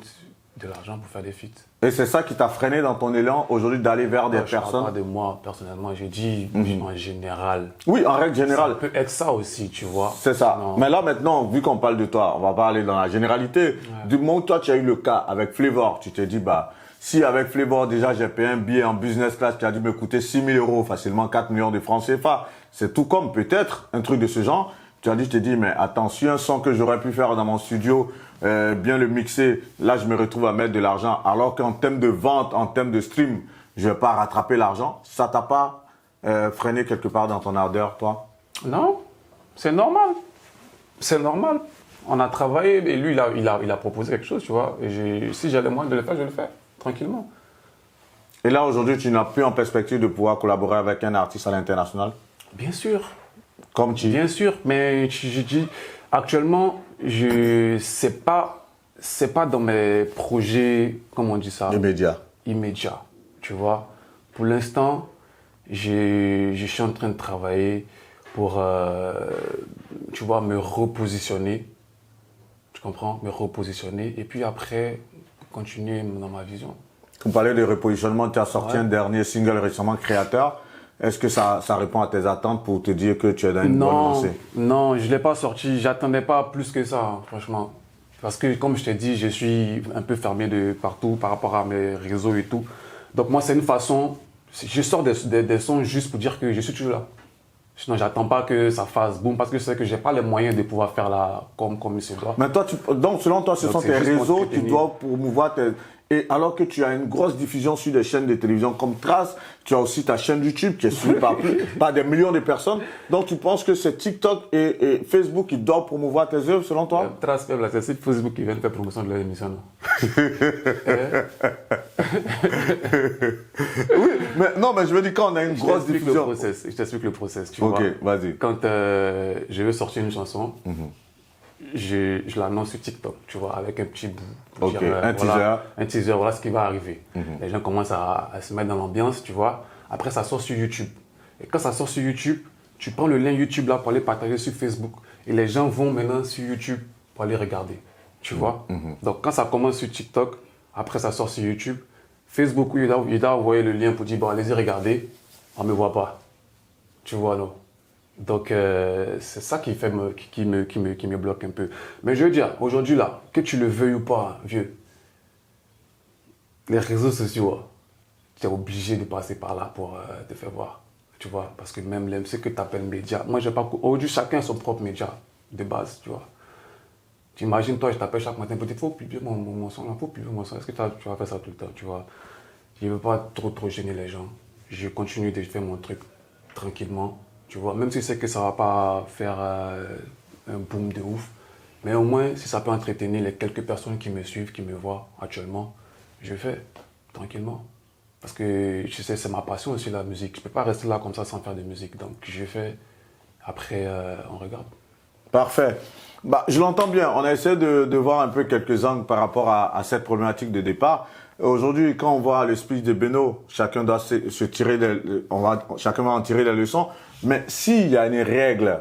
S3: de l'argent pour faire des feats.
S1: Et c'est ça qui t'a freiné dans ton élan aujourd'hui d'aller vers des personnes?
S3: Je ne parle pas de moi personnellement, j'ai dit en général.
S1: Oui, en règle générale.
S3: Ça peut être ça aussi, tu vois.
S1: C'est ça.
S3: Non.
S1: Mais là maintenant, vu qu'on parle de toi, on va pas aller dans la généralité. Ouais. Du moment où toi tu as eu le cas avec Flavor, tu t'es dit, bah, si avec Flavor déjà j'ai payé un billet en business class qui a dû me coûter 6 000 €, facilement 4 millions de francs CFA, c'est tout comme peut-être un truc de ce genre. Tu t'es dit, mais attends, si un son que j'aurais pu faire dans mon studio, bien le mixer, là je me retrouve à mettre de l'argent, alors qu'en termes de vente, en termes de stream, je ne vais pas rattraper l'argent. Ça t'a pas freiné quelque part dans ton ardeur, toi?
S3: Non, c'est normal. C'est normal. On a travaillé et lui, il a proposé quelque chose, tu vois. Et si j'ai les moyens de le faire, je le fais, tranquillement.
S1: Et là, aujourd'hui, tu n'as plus en perspective de pouvoir collaborer avec un artiste à l'international?
S3: Bien sûr.
S1: Comme tu...
S3: Bien sûr, mais je dis, actuellement, c'est pas dans mes projets, comment on dit ça? Immédiat, tu vois. Pour l'instant, je suis en train de travailler pour, tu vois, me repositionner. Tu comprends? Me repositionner. Et puis après, continuer dans ma vision.
S1: Vous parlez de repositionnement, tu as sorti un dernier single récemment, Créateur. Est-ce que ça répond à tes attentes pour te dire que tu es dans une bonne lancée?
S3: Non, je ne l'ai pas sorti. J'attendais pas plus que ça, franchement. Parce que, comme je t'ai dit, je suis un peu fermé de partout par rapport à mes réseaux et tout. Donc moi, c'est une façon... Je sors des sons juste pour dire que je suis toujours là. Sinon, j'attends pas que ça fasse boum parce que je sais que j'ai pas les moyens de pouvoir faire là comme il se doit.
S1: Mais toi, donc selon toi, ce sont tes réseaux, tu dois promouvoir tes... Et alors que tu as une grosse diffusion sur des chaînes de télévision comme Trace, tu as aussi ta chaîne YouTube qui est suivie par des millions de personnes. Donc tu penses que c'est TikTok et Facebook qui doivent promouvoir tes œuvres selon toi?
S3: Trace, c'est Facebook qui vient faire promotion de leur émission.
S1: Oui, mais non, mais je veux dire quand on a une grosse diffusion.
S3: Je t'explique le process, tu
S1: vois.
S3: Ok,
S1: vas-y.
S3: Quand je veux sortir une chanson, je l'annonce sur TikTok, tu vois, avec un petit bout.
S1: Ok, dire,
S3: un teaser, voilà ce qui va arriver. Les gens commencent à se mettre dans l'ambiance, tu vois. Après, ça sort sur YouTube. Et quand ça sort sur YouTube, Tu prends le lien YouTube là pour aller partager sur Facebook. Et les gens vont maintenant sur YouTube pour aller regarder. Tu vois? Donc quand ça commence sur TikTok, après ça sort sur YouTube, Facebook, il doit envoyer le lien pour dire, bon, allez-y, regardez. On ne me voit pas. Tu vois, non? Donc, c'est ça qui me bloque un peu. Mais je veux dire, aujourd'hui, là, que tu le veuilles ou pas, vieux, les réseaux sociaux, tu es obligé de passer par là pour te faire voir. Tu vois, parce que même ce que tu appelles média, moi, je n'ai pas. Aujourd'hui, chacun a son propre média de base, tu vois. Tu imagines, toi, je t'appelle chaque matin, peut-être, faut publier mon son, là, faut publier mon son. Est-ce que tu vas faire ça tout le temps, tu vois? Je ne veux pas trop gêner les gens. Je continue de faire mon truc tranquillement, tu vois. Même si je sais que ça ne va pas faire un boom de ouf. Mais au moins, si ça peut entretenir les quelques personnes qui me suivent, qui me voient actuellement, je fais tranquillement. Parce que je sais, c'est ma passion aussi, la musique. Je ne peux pas rester là comme ça sans faire de musique. Donc, je fais. Après, on regarde.
S1: Parfait. Bah, je l'entends bien. On a essayé de voir un peu quelques angles par rapport à cette problématique de départ. Aujourd'hui, quand on voit le speech de Beno, chacun doit se tirer, chacun va en tirer les leçons. Mais s'il y a une règle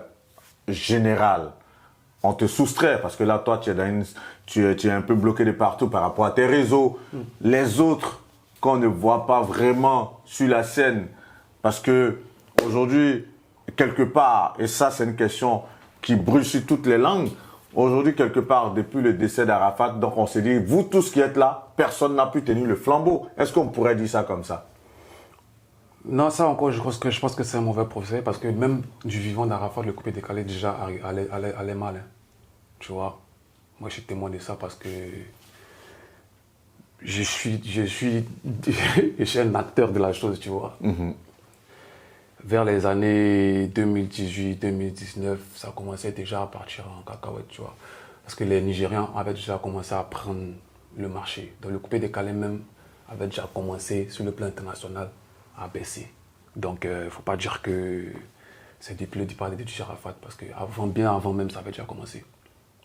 S1: générale, on te soustrait parce que là, toi, tu es un peu bloqué de partout par rapport à tes réseaux. Les autres, qu'on ne voit pas vraiment sur la scène, parce que aujourd'hui, quelque part, et ça, c'est une question qui brûle sur toutes les langues. Aujourd'hui, quelque part, depuis le décès d'Arafat, donc on s'est dit, vous tous qui êtes là, personne n'a pu tenir le flambeau. Est-ce qu'on pourrait dire ça comme ça?
S3: Non, ça encore, je pense que c'est un mauvais procès parce que même du vivant d'Arafat, le coupé décalé déjà allait mal. Hein. Tu vois? Moi, je suis témoin de ça parce que je suis un acteur de la chose, tu vois. Vers les années 2018-2019, ça commençait déjà à partir en cacahuète, tu vois. Parce que les Nigérians avaient déjà commencé à prendre le marché. Donc le coupé décalé même avait déjà commencé sur le plan international à baisser. Donc il ne faut pas dire que c'est depuis le départ de DJ Arafat, parce que bien avant même, ça avait déjà commencé.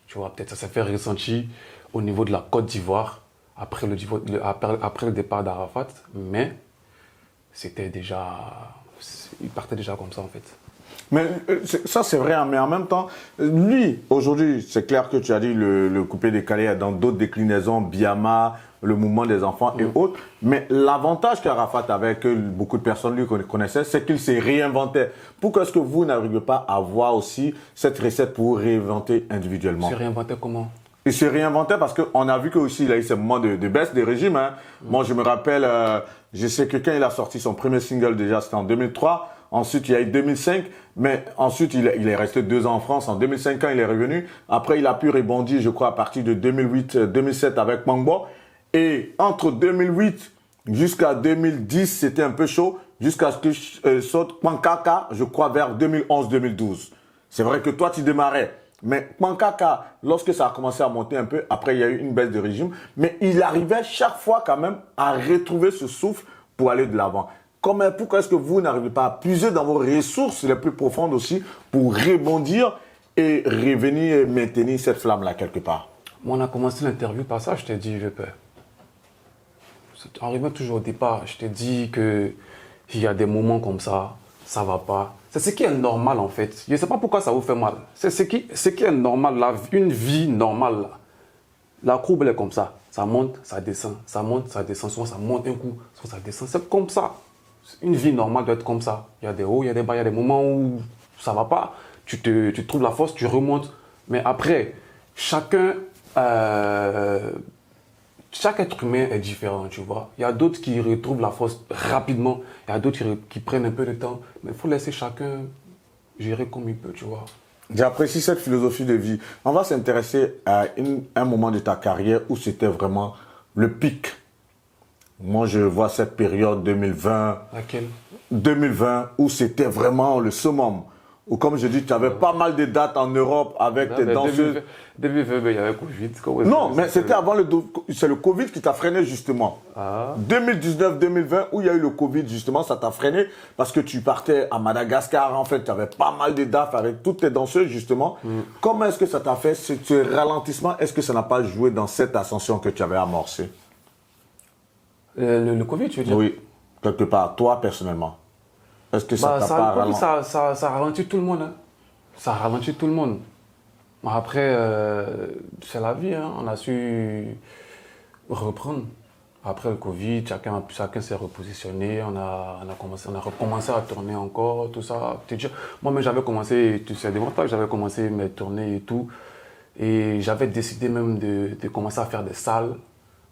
S3: Tu vois, peut-être ça s'est fait ressentir au niveau de la Côte d'Ivoire après le départ d'Arafat, mais c'était déjà... Il partait déjà comme ça, en fait.
S1: Mais ça, c'est vrai, mais en même temps, lui, aujourd'hui, c'est clair que tu as dit le coupé décalé dans d'autres déclinaisons, Biama, le mouvement des enfants et autres. Mais l'avantage qu'Arafat avait, que beaucoup de personnes lui connaissaient, c'est qu'il s'est réinventé. Pourquoi est-ce que vous n'arrivez pas à voir aussi cette recette pour vous réinventer individuellement?
S3: Se réinventer comment?
S1: Il se réinventait parce qu'on a vu qu'il il a eu ces moments de baisse des régimes. Hein. Moi, je me rappelle, je sais que quand il a sorti son premier single déjà, c'était en 2003. Ensuite, il y a eu 2005. Mais ensuite, il est resté 2 ans en France. En 2005, quand il est revenu. Après, il a pu rebondir, je crois, à partir de 2008-2007 avec Mangbo. Et entre 2008 jusqu'à 2010, c'était un peu chaud. Jusqu'à ce que saute Pankaka, je crois, vers 2011-2012. C'est vrai que toi, tu démarrais. Mais Pankaka, lorsque ça a commencé à monter un peu, après il y a eu une baisse de régime, mais il arrivait chaque fois quand même à retrouver ce souffle pour aller de l'avant. Pourquoi est-ce que vous n'arrivez pas à puiser dans vos ressources les plus profondes aussi pour rebondir et revenir et maintenir cette flamme-là quelque part?
S3: Moi, on a commencé l'interview par ça, je t'ai dit, je peux. Arrivé toujours au départ, je t'ai dit qu'il y a des moments comme ça va pas. C'est ce qui est normal en fait. Je ne sais pas pourquoi ça vous fait mal. C'est ce qui est normal, une vie normale. Là. La courbe elle est comme ça. Ça monte, ça descend. Ça monte, ça descend. Souvent ça monte un coup, souvent ça descend. C'est comme ça. Une vie normale doit être comme ça. Il y a des hauts, il y a des bas, il y a des moments où ça ne va pas. Tu trouves la force, tu remontes. Mais après, chaque être humain est différent, tu vois. Il y a d'autres qui retrouvent la force rapidement. Il y a d'autres qui prennent un peu de temps. Mais il faut laisser chacun gérer comme il peut, tu vois.
S1: J'apprécie cette philosophie de vie. On va s'intéresser à un moment de ta carrière où c'était vraiment le pic. Moi, je vois cette période 2020.
S3: Laquelle?
S1: 2020, où c'était vraiment le summum. Ou comme je dis, tu avais pas mal de dates en Europe avec tes danseuses.
S3: 2020, il y avait Covid.
S1: Non, mais c'était avant c'est le Covid qui t'a freiné justement. 2019-2020, où il y a eu le Covid justement, ça t'a freiné parce que tu partais à Madagascar. En fait, tu avais pas mal de dates avec toutes tes danseuses justement. Comment est-ce que ça t'a fait ce ralentissement? Est-ce que ça n'a pas joué dans cette ascension que tu avais amorcée?
S3: Le Covid, tu veux dire?
S1: Oui, quelque part, toi personnellement. Est-ce que ça t'a pas ralenti?
S3: Ça ralentit tout le monde. Hein. Ça ralentit tout le monde. Après, c'est la vie. Hein. On a su reprendre. Après le Covid, chacun s'est repositionné. On a recommencé à tourner encore, tout ça. Moi-même, j'avais commencé, c'est des que j'avais commencé mes tournées et tout. Et j'avais décidé même de commencer à faire des salles.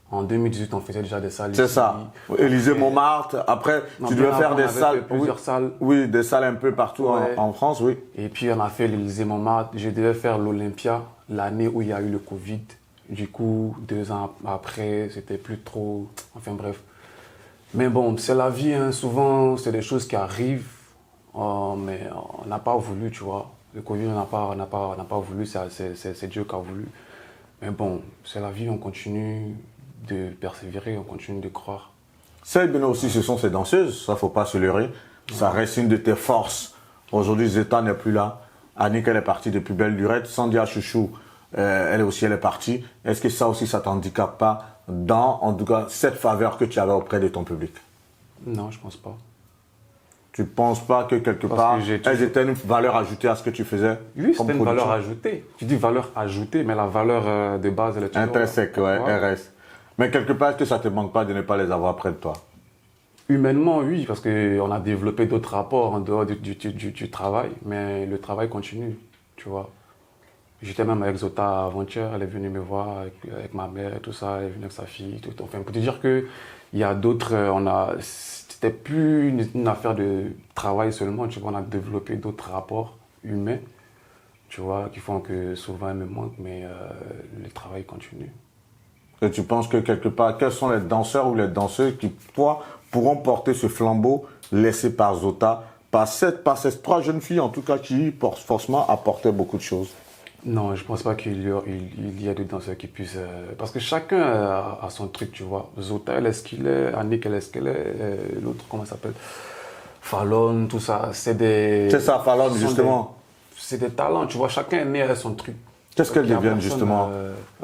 S3: En 2018, on faisait déjà des salles.
S1: C'est ça. Élysée-Montmartre. Après, tu devais faire des salles.
S3: Plusieurs salles.
S1: Oui, des salles un peu partout en France, oui.
S3: Et puis, on a fait l'Élysée-Montmartre. Je devais faire l'Olympia l'année où il y a eu le Covid. Du coup, 2 ans après, c'était plus trop. Enfin, bref. Mais bon, c'est la vie. Hein. Souvent, c'est des choses qui arrivent. Mais on n'a pas voulu, tu vois. Le Covid, on n'a pas voulu. C'est Dieu qui a voulu. Mais bon, c'est la vie. On continue de persévérer, on continue de croire.
S1: Saïd Beno aussi, ce sont ces danseuses, ça faut pas se leurrer. Ça reste une de tes forces. Aujourd'hui, Zeta n'est plus là. Annick, elle est partie depuis belle lurette. Sandia Chouchou, elle est partie. Est-ce que ça aussi, ça t'handicape pas dans, en tout cas, cette faveur que tu avais auprès de ton public?
S3: Non, je pense pas.
S1: Tu penses pas que quelque part, elles étaient une valeur ajoutée à ce que tu faisais?
S3: Oui, c'était une valeur ajoutée. Tu dis valeur ajoutée, mais la valeur de base, elle est toujours
S1: intrinsèque, ouais, elle reste. Mais quelque part, est-ce que ça ne te manque pas de ne pas les avoir près de toi?
S3: Humainement, oui, parce qu'on a développé d'autres rapports en dehors du travail, mais le travail continue, tu vois. J'étais même avec Zota avant-hier, elle est venue me voir avec ma mère et tout ça, elle est venue avec sa fille, tout. Enfin, pour te dire qu'il y a d'autres, c'était plus une affaire de travail seulement, tu vois, on a développé d'autres rapports humains, tu vois, qui font que souvent elle me manque, mais le travail continue.
S1: Et tu penses que quelque part, quels sont les danseurs ou les danseuses qui, toi, pourront porter ce flambeau laissé par Zota, par ces 3 jeunes filles, en tout cas, qui forcément apportaient beaucoup de choses?
S3: Non, je ne pense pas qu'il y ait des danseurs qui puissent... parce que chacun a son truc, tu vois. Zota, elle est ce qu'il est, Annick, elle est ce qu'elle est, l'autre, comment ça s'appelle? Fallon, tout ça, c'est des...
S1: C'est ça, Fallon, justement.
S3: C'est des talents, tu vois, chacun est né avec son truc.
S1: Qu'est-ce qu'elles deviennent justement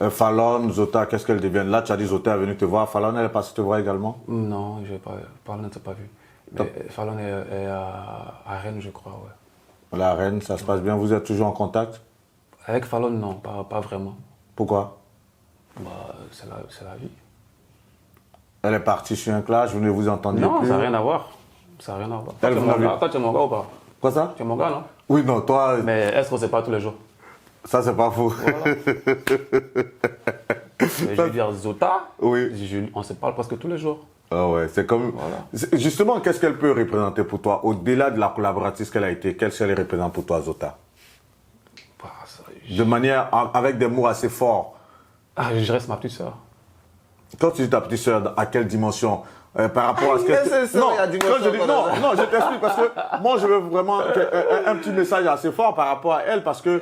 S1: Fallon, Zota, qu'est-ce qu'elles deviennent? Là, tu as dit Zota est venue te voir. Fallon, elle est passée te voir également?
S3: Non, Fallon, ne t'a pas vu. Mais Fallon est à Rennes, je crois, ouais.
S1: La Rennes, ça se passe bien? Vous êtes toujours en contact?
S3: Avec Fallon, non, pas vraiment.
S1: Pourquoi?
S3: Bah, c'est la vie.
S1: Elle est partie sur un clash, vous ne vous entendiez plus?
S3: Non, ça n'a rien à voir. Ça n'a rien à voir. Toi, tu es mon gars ou pas?
S1: Quoi ça?
S3: Tu es mon gars, non?
S1: Oui, non, toi...
S3: Mais est-ce qu'on ne sait pas tous les jours?
S1: Ça, c'est pas faux.
S3: Voilà. Je veux dire, Zota,
S1: oui.
S3: on se parle presque tous les jours.
S1: Ah ouais, c'est comme... Voilà. Justement, qu'est-ce qu'elle peut représenter pour toi? Au-delà de la collaboratrice qu'elle a été, qu'est-ce qu'elle représente pour toi, Zota?
S3: Bah,
S1: de manière, avec des mots assez forts.
S3: Ah, je reste ma petite soeur.
S1: Quand tu dis ta petite soeur, à quelle dimension? Par rapport à ce que...
S3: Non,
S1: je t'explique parce que moi je veux vraiment un petit message assez fort par rapport à elle parce que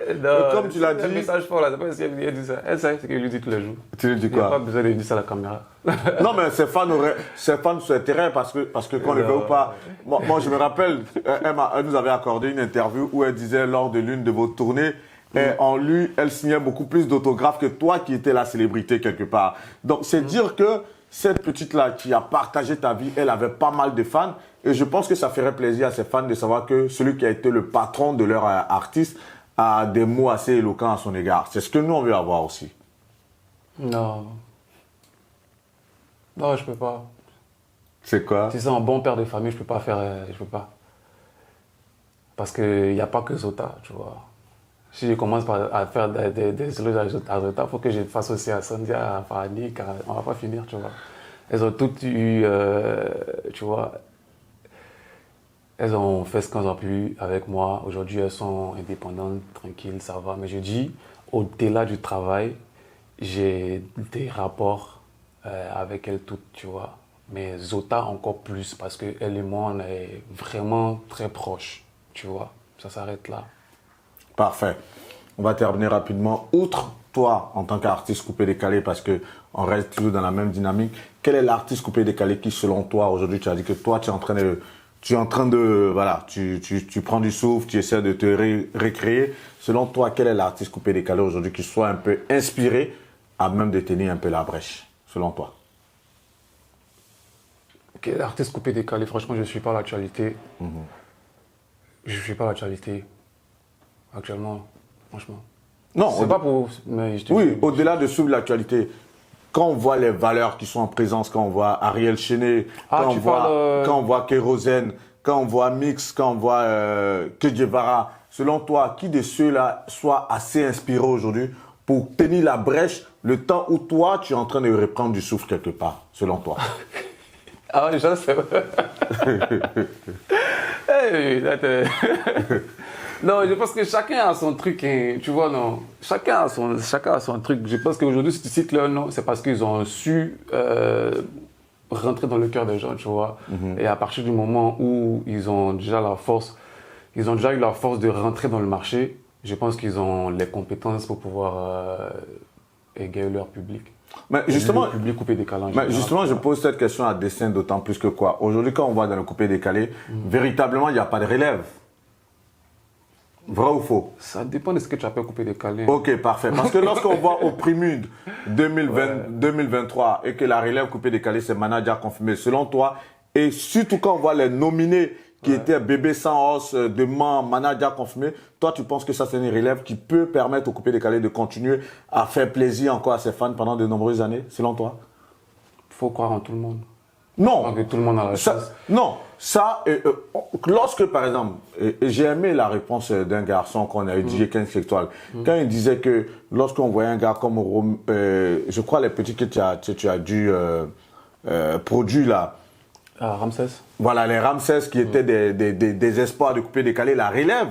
S1: comme tu l'as dit...
S3: Un message fort là, c'est pas si elle dit ça. Elle sait ce qu'elle lui dit tous les jours.
S1: Tu lui dis quoi?
S3: Il n'y a pas besoin de lui dire ça à la caméra.
S1: Non mais ses fans souhaiteraient parce que qu'on le veut ou pas. Moi je me rappelle, elle nous avait accordé une interview où elle disait lors de l'une de vos tournées, en lui, elle signait beaucoup plus d'autographes que toi qui étais la célébrité quelque part. Donc c'est dire que cette petite-là qui a partagé ta vie, elle avait pas mal de fans. Et je pense que ça ferait plaisir à ses fans de savoir que celui qui a été le patron de leur artiste a des mots assez éloquents à son égard. C'est ce que nous, on veut avoir aussi.
S3: Non. Non, je peux pas.
S1: C'est quoi?
S3: Si c'est un bon père de famille, je peux pas faire... je peux pas. Parce qu'il n'y a pas que Zota, tu vois. Si je commence à faire des éloges à Zota, il faut que je fasse aussi à Sandia, à Fanny, car on ne va pas finir, tu vois. Elles ont toutes eu, tu vois, elles ont fait ce qu'elles ont pu avec moi. Aujourd'hui, elles sont indépendantes, tranquilles, ça va. Mais je dis, au-delà du travail, j'ai des rapports avec elles toutes, tu vois. Mais Zota encore plus, parce qu'elle et moi, on est vraiment très proches, tu vois. Ça s'arrête là.
S1: Parfait. On va terminer rapidement. Outre toi, en tant qu'artiste coupé-décalé, parce qu'on reste toujours dans la même dynamique, quel est l'artiste coupé-décalé qui, selon toi, aujourd'hui, tu as dit que toi, tu es en train de voilà, tu prends du souffle, tu essaies de te récréer. Selon toi, quel est l'artiste coupé-décalé aujourd'hui qui soit un peu inspiré à même de tenir un peu la brèche, selon toi?
S3: L'artiste coupé-décalé, franchement, je ne suis pas l'actualité. Je ne suis pas l'actualité actuellement, franchement.
S1: Non,
S3: c'est pas pour. Mais
S1: oui, au-delà de suivre l'actualité, quand on voit les valeurs qui sont en présence, quand on voit Ariel Chené, quand on voit Kérosène, quand on voit Mix, quand on voit Que Guevara, selon toi, qui de ceux-là soit assez inspiré aujourd'hui pour tenir la brèche le temps où toi, tu es en train de reprendre du souffle quelque part, selon toi?
S3: Ah oui, je sais. Hey, non, je pense que chacun a son truc, hein, tu vois, non. Chacun a son truc. Je pense qu'aujourd'hui, si tu cites leur nom, c'est parce qu'ils ont su rentrer dans le cœur des gens, tu vois. Et à partir du moment où ils ont déjà eu la force de rentrer dans le marché, je pense qu'ils ont les compétences pour pouvoir égayer leur public.
S1: Mais justement,
S3: le public coupé décalé.
S1: Mais justement, je pose cette question à dessein d'autant plus que quoi. Aujourd'hui, quand on voit dans le coupé décalé, véritablement, il n'y a pas de relève. Vrai ou faux?
S3: Ça dépend de ce que tu appelles coupé décalé.
S1: Ok, parfait. Parce que lorsqu'on voit au Primude 2023 et que la relève coupé décalé, c'est manager confirmé, selon toi, et surtout quand on voit les nominés qui étaient Bébé Sans Os, Demain, manager confirmé, toi, tu penses que ça, c'est une relève qui peut permettre au coupé décalé de continuer à faire plaisir encore à ses fans pendant de nombreuses années, selon toi?
S3: Il faut croire en tout le monde.
S1: Non.
S3: Que tout le monde a la chance.
S1: Non. Ça, lorsque, par exemple, j'ai aimé la réponse d'un garçon qu'on a eu, DJ 15 étoiles, quand il disait que lorsqu'on voyait un gars comme, je crois les petits que tu as dû produire là.
S3: Ramsès.
S1: Voilà, les Ramsès qui étaient des espoirs de couper décalé, la relève.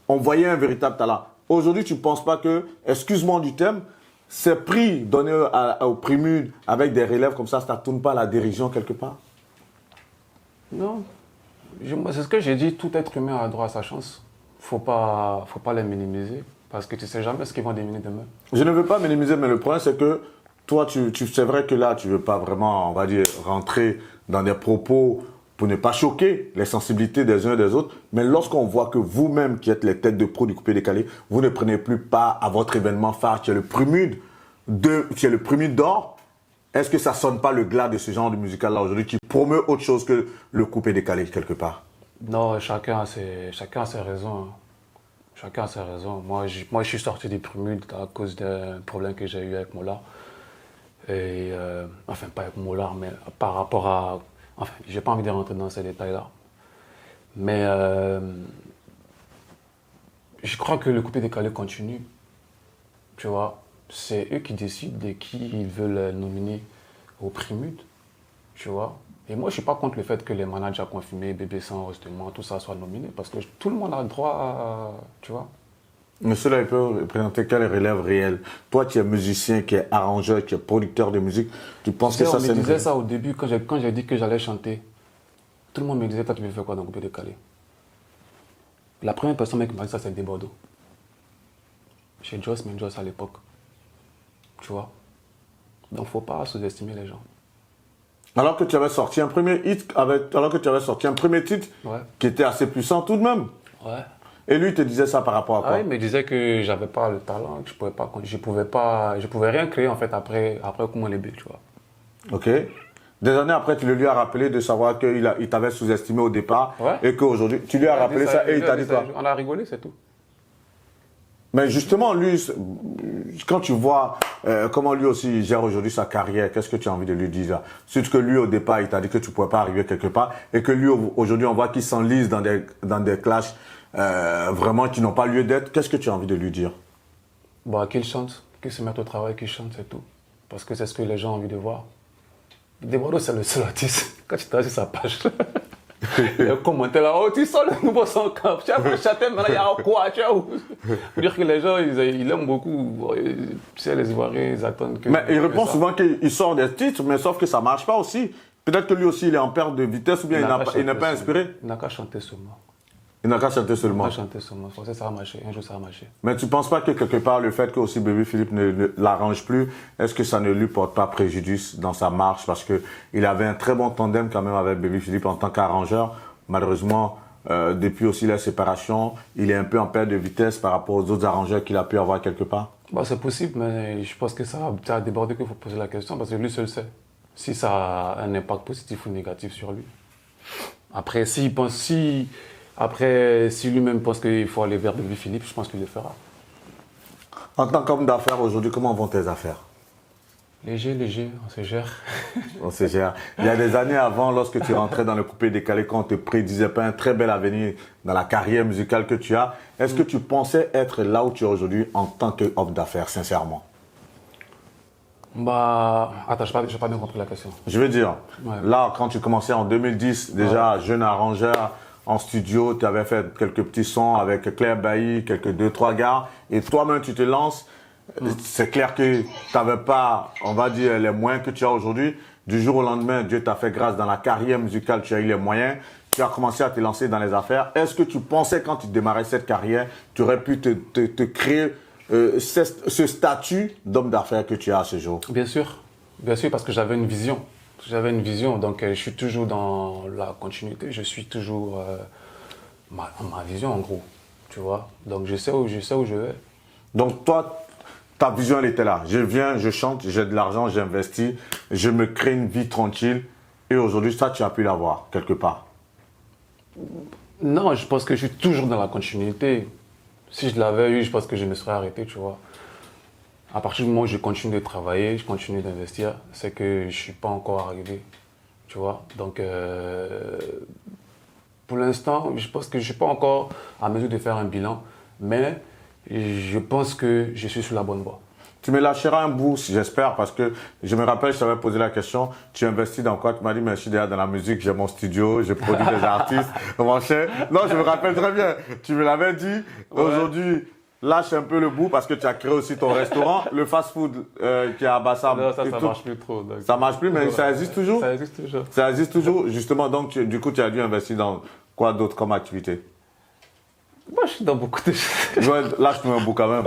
S1: On voyait un véritable talent. Aujourd'hui, tu ne penses pas que, excuse-moi du terme, ces prix donnés au Primude avec des relèves comme ça ne tourne pas à la dérision quelque part?
S3: Non. C'est ce que j'ai dit, tout être humain a droit à sa chance. Faut pas les minimiser, parce que tu ne sais jamais ce qu'ils vont déminer demain.
S1: Je ne veux pas minimiser, mais le problème c'est que toi, c'est vrai que là, tu ne veux pas vraiment, on va dire, rentrer dans des propos pour ne pas choquer les sensibilités des uns et des autres. Mais lorsqu'on voit que vous-même, qui êtes les têtes de pro du coupé décalé, vous ne prenez plus part à votre événement phare, qui est le Primude d'or, est-ce que ça ne sonne pas le glas de ce genre de musical-là aujourd'hui qui promeut autre chose que le coupé décalé quelque part?
S3: Non, chacun a ses raisons. Chacun a ses raisons. Moi, je suis sorti du Primude à cause d'un problème que j'ai eu avec Mola. Et, enfin, pas avec Mola, mais par rapport à... Enfin, j'ai pas envie de rentrer dans ces détails-là. Mais je crois que le coupé décalé continue. Tu vois, c'est eux qui décident de qui ils veulent nominer au Primude. Tu vois. Et moi, je suis pas contre le fait que les managers confirmés, Bébé Sans Os, tout ça soit nominé. Parce que tout le monde a le droit à... Tu vois.
S1: Mais cela, il peut représenter quelle relève réelle? Toi, tu es musicien, qui est arrangeur, qui est producteur de musique, tu penses que ça, c'est...
S3: On me disait ça au début, quand j'ai dit que j'allais chanter. Tout le monde me disait, toi, tu veux faire quoi dans le coupé décalé? La première personne qui m'a dit ça, c'est Debordo. Chez Joss, mais Joss à l'époque. Tu vois? Donc, faut pas sous-estimer les gens.
S1: Alors que tu avais sorti un premier hit, titre qui était assez puissant tout de même.
S3: Ouais.
S1: Et lui, il te disait ça par rapport à quoi?
S3: Ah oui, il me disait que j'avais pas le talent, que je pouvais rien créer en fait après Koumou Lébé, tu vois.
S1: Ok. Des années après, tu lui as rappelé de savoir qu'il t'avait sous-estimé au départ et qu'aujourd'hui, tu lui as rappelé ça et il t'a dit quoi?
S3: On a rigolé, c'est tout.
S1: Mais justement, lui, quand tu vois comment lui aussi gère aujourd'hui sa carrière, qu'est-ce que tu as envie de lui dire? Surtout que lui, au départ, il t'a dit que tu ne pouvais pas arriver quelque part et que lui, aujourd'hui, on voit qu'il s'enlise dans des clashs vraiment qui n'ont pas lieu d'être. Qu'est-ce que tu as envie de lui dire?
S3: Bah, qu'il chante, qu'il se mette au travail, qu'il chante, c'est tout. Parce que c'est ce que les gens ont envie de voir. Debordo, c'est le seul artiste. Quand tu t'as sur sa page, il y a un commentaire là, oh, tu sens le nouveau son camp. Tu as pas chanté, maintenant il y a quoi, tu vois. Pour dire que les gens, ils aiment beaucoup. Tu sais, les Ivoiriens, ils attendent que.
S1: Mais il répond souvent qu'il sort des titres, mais sauf que ça ne marche pas aussi. Peut-être que lui aussi, il est en perte de vitesse ou bien il n'est pas inspiré.
S3: Il n'a qu'à chanter seulement.
S1: Il n'a qu'à chanter seulement.
S3: Il n'a qu'à chanter seulement. Ça va marcher. Un jour, ça va marcher.
S1: Mais tu ne penses pas que quelque part, le fait que aussi Bébé Philippe ne l'arrange plus, est-ce que ça ne lui porte pas préjudice dans sa marche? Parce qu'il avait un très bon tandem quand même avec Bébé Philippe en tant qu'arrangeur. Malheureusement, depuis aussi la séparation, il est un peu en perte de vitesse par rapport aux autres arrangeurs qu'il a pu avoir quelque part.
S3: Bah, c'est possible, mais je pense que ça a débordé qu'il faut poser la question parce que lui seul sait si ça a un impact positif ou négatif sur lui. Après, s'il pense, Après, si lui-même pense qu'il faut aller vers Bébé Philippe, je pense qu'il le fera.
S1: En tant qu'homme d'affaires, aujourd'hui, comment vont tes affaires?
S3: Léger, on se gère.
S1: On se gère. Il y a des années avant, lorsque tu rentrais dans le coupé décalé, quand on te prédisait pas un très bel avenir dans la carrière musicale que tu as, est-ce que tu pensais être là où tu es aujourd'hui en tant qu'homme d'affaires, sincèrement?
S3: Attends, je n'ai pas bien compris la question.
S1: Je veux dire, là, quand tu commençais en 2010, déjà jeune arrangeur, en studio, tu avais fait quelques petits sons avec Claire Bailly, quelques 2-3 gars, et toi-même tu te lances. C'est clair que tu n'avais pas, on va dire, les moyens que tu as aujourd'hui. Du jour au lendemain, Dieu t'a fait grâce dans la carrière musicale, tu as eu les moyens, tu as commencé à te lancer dans les affaires. Est-ce que tu pensais, quand tu démarrais cette carrière, tu aurais pu te créer ce statut d'homme d'affaires que tu as à ce jour?
S3: Bien sûr, parce que j'avais une vision. Donc je suis toujours dans la continuité, je suis toujours ma vision en gros, tu vois. Donc je sais où je vais.
S1: Donc toi, ta vision, elle était là. Je viens, je chante, j'ai de l'argent, j'investis, je me crée une vie tranquille. Et aujourd'hui, ça, tu as pu l'avoir, quelque part.
S3: Non, je pense que je suis toujours dans la continuité. Si je l'avais eu, je pense que je me serais arrêté, tu vois. À partir du moment où je continue de travailler, je continue d'investir, c'est que je ne suis pas encore arrivé, tu vois. Donc, pour l'instant, je pense que je ne suis pas encore à mesure de faire un bilan, mais je pense que je suis sur la bonne voie.
S1: Tu me lâcheras un bout, j'espère, parce que je me rappelle, je t'avais posé la question, tu investis dans quoi? Tu m'as dit, mais je suis déjà dans la musique, j'ai mon studio, je produis des artistes, mon cher. Non, je me rappelle très bien. Tu me l'avais dit. Ouais. Aujourd'hui, lâche un peu le bout parce que tu as créé aussi ton restaurant, le fast-food qui est à Bassam.
S3: Non, ça marche plus trop. Donc.
S1: Ça marche plus, mais ça existe toujours?
S3: Ça existe toujours.
S1: Ça existe toujours. Justement, donc, du coup, tu as dû investir dans quoi d'autre comme activité?
S3: Moi, je suis dans beaucoup de choses.
S1: Ouais, lâche-nous un bout quand même.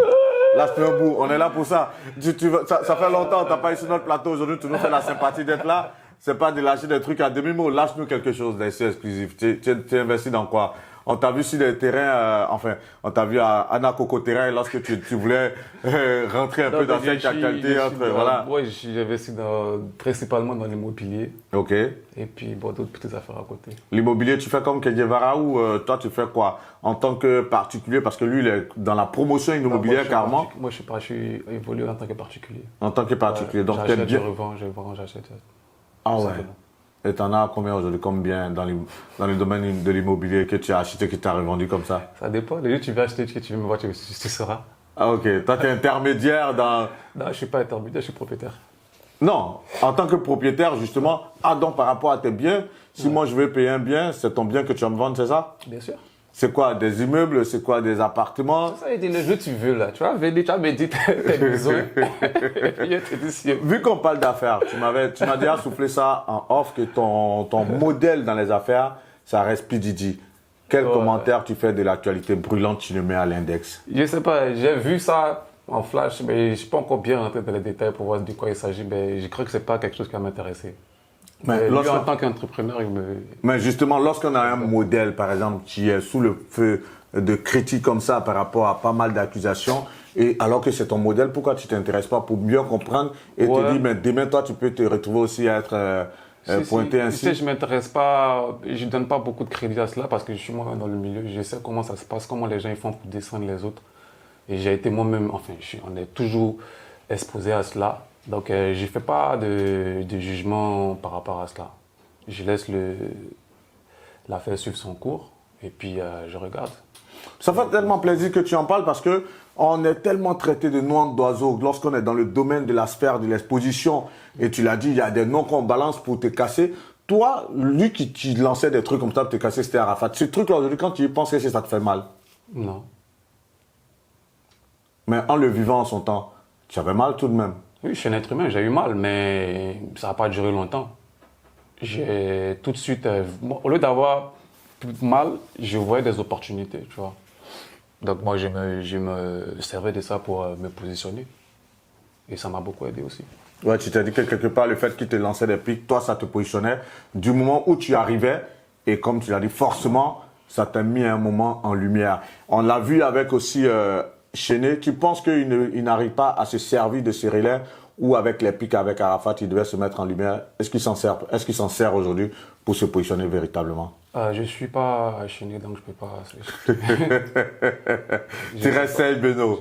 S1: Lâche-nous un bout. On est là pour ça. Ça fait longtemps, tu n'as pas eu sur notre plateau aujourd'hui. Tu nous fais la sympathie d'être là. C'est pas de lâcher des trucs à demi-mot. Lâche-nous quelque chose d'assez exclusif. Tu investis dans quoi? On t'a vu sur les terrains, on t'a vu à Anna Coco Terrain lorsque tu voulais rentrer un peu dans cette actualité. Voilà.
S3: Oui, j'ai investi principalement dans l'immobilier.
S1: Ok.
S3: Et puis, d'autres petites affaires à côté.
S1: L'immobilier, tu fais comme Kedjevara ou toi, tu fais quoi en tant que particulier? Parce que lui, il est dans la promotion immobilière carrément.
S3: Moi, je suis évolué en tant que particulier.
S1: En tant que particulier. Donc,
S3: j'achète, je revends, j'achète.
S1: Ah ouais. Et tu en as combien aujourd'hui, combien dans le domaine de l'immobilier que tu as acheté, que tu as revendu comme ça?
S3: Ça dépend. Les gens, tu veux acheter, tu veux me voir, tu seras.
S1: Ah ok. Toi, tu es intermédiaire dans...
S3: Non, je ne suis pas intermédiaire, je suis propriétaire.
S1: Non, en tant que propriétaire, justement, donc par rapport à tes biens, si moi je veux payer un bien, c'est ton bien que tu vas me vendre, c'est ça?
S3: Bien sûr.
S1: C'est quoi, des immeubles, c'est quoi, des appartements?
S3: Ça, il dit le jeu tu veux là, tu vois, tu as médité tes besoins.
S1: Vu qu'on parle d'affaires, tu m'as déjà soufflé ça en off que ton modèle dans les affaires, ça reste P. Diddy. Quel commentaire tu fais de l'actualité brûlante tu le mets à l'index?
S3: Je sais pas, j'ai vu ça en flash, mais je ne suis pas encore bien rentré dans les détails pour voir de quoi il s'agit, mais je crois que ce n'est pas quelque chose qui va m'intéresser. Mais lui, en tant qu'entrepreneur, il me...
S1: Mais justement, lorsqu'on a un modèle, par exemple, qui est sous le feu de critiques comme ça par rapport à pas mal d'accusations, et alors que c'est ton modèle, pourquoi tu ne t'intéresses pas pour mieux comprendre et te dire, mais demain, toi, tu peux te retrouver aussi à être pointé ainsi?
S3: Tu sais, je ne m'intéresse pas, je ne donne pas beaucoup de crédit à cela parce que je suis moi-même dans le milieu, je sais comment ça se passe, comment les gens ils font pour descendre les autres. Et j'ai été moi-même, on est toujours exposé à cela. Donc, je ne fais pas de jugement par rapport à cela. Je laisse l'affaire suivre son cours et puis je regarde.
S1: Ça fait tellement plaisir que tu en parles parce que on est tellement traité de noms d'oiseaux lorsqu'on est dans le domaine de la sphère de l'exposition. Et tu l'as dit, il y a des noms qu'on balance pour te casser. Toi, lui qui lançait des trucs comme ça pour te casser, c'était Arafat. Ce truc-là, aujourd'hui, quand tu y penses, ça te fait mal?
S3: Non.
S1: Mais en le vivant en son temps, tu avais mal tout de même?
S3: Oui, je suis un être humain, j'ai eu mal, mais ça n'a pas duré longtemps. J'ai tout de suite, au lieu d'avoir mal, je voyais des opportunités, tu vois. Donc moi, je me servais de ça pour me positionner. Et ça m'a beaucoup aidé aussi.
S1: Ouais, tu t'es dit que quelque part, le fait qu'il te lançait des pics, toi, ça te positionnait du moment où tu arrivais. Et comme tu l'as dit, forcément, ça t'a mis un moment en lumière. On l'a vu avec aussi... Chéné, qui pense qu'il n'arrive pas à se servir de ses relais ou avec les pics avec Arafat, il devait se mettre en lumière. Est-ce qu'il s'en sert aujourd'hui pour se positionner véritablement?
S3: Je ne suis pas Chéné, donc je ne peux pas.
S1: Tu restes Serge Beno.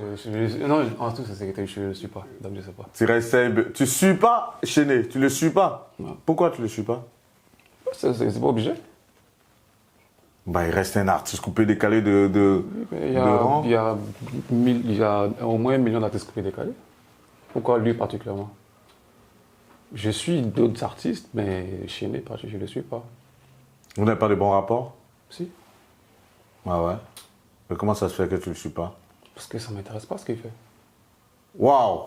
S3: Non, en toute sincérité, je ne le suis pas, donc je ne sais pas.
S1: Tu restes Serge Beno. Tu ne suis pas Chéné, tu ne le suis pas?
S3: Non.
S1: Pourquoi tu ne le suis pas?
S3: C'est pas obligé.
S1: Bah, il reste un artiste coupé décalé de rang.
S3: Il y a au moins 1 million d'artistes coupés décalés. Pourquoi lui particulièrement? Je suis d'autres artistes, mais Chéné, je ne le suis pas.
S1: Vous n'avez pas de bons rapports?
S3: Si.
S1: Ah ouais. Mais comment ça se fait que tu ne le suis pas?
S3: Parce que ça ne m'intéresse pas ce qu'il fait.
S1: Waouh!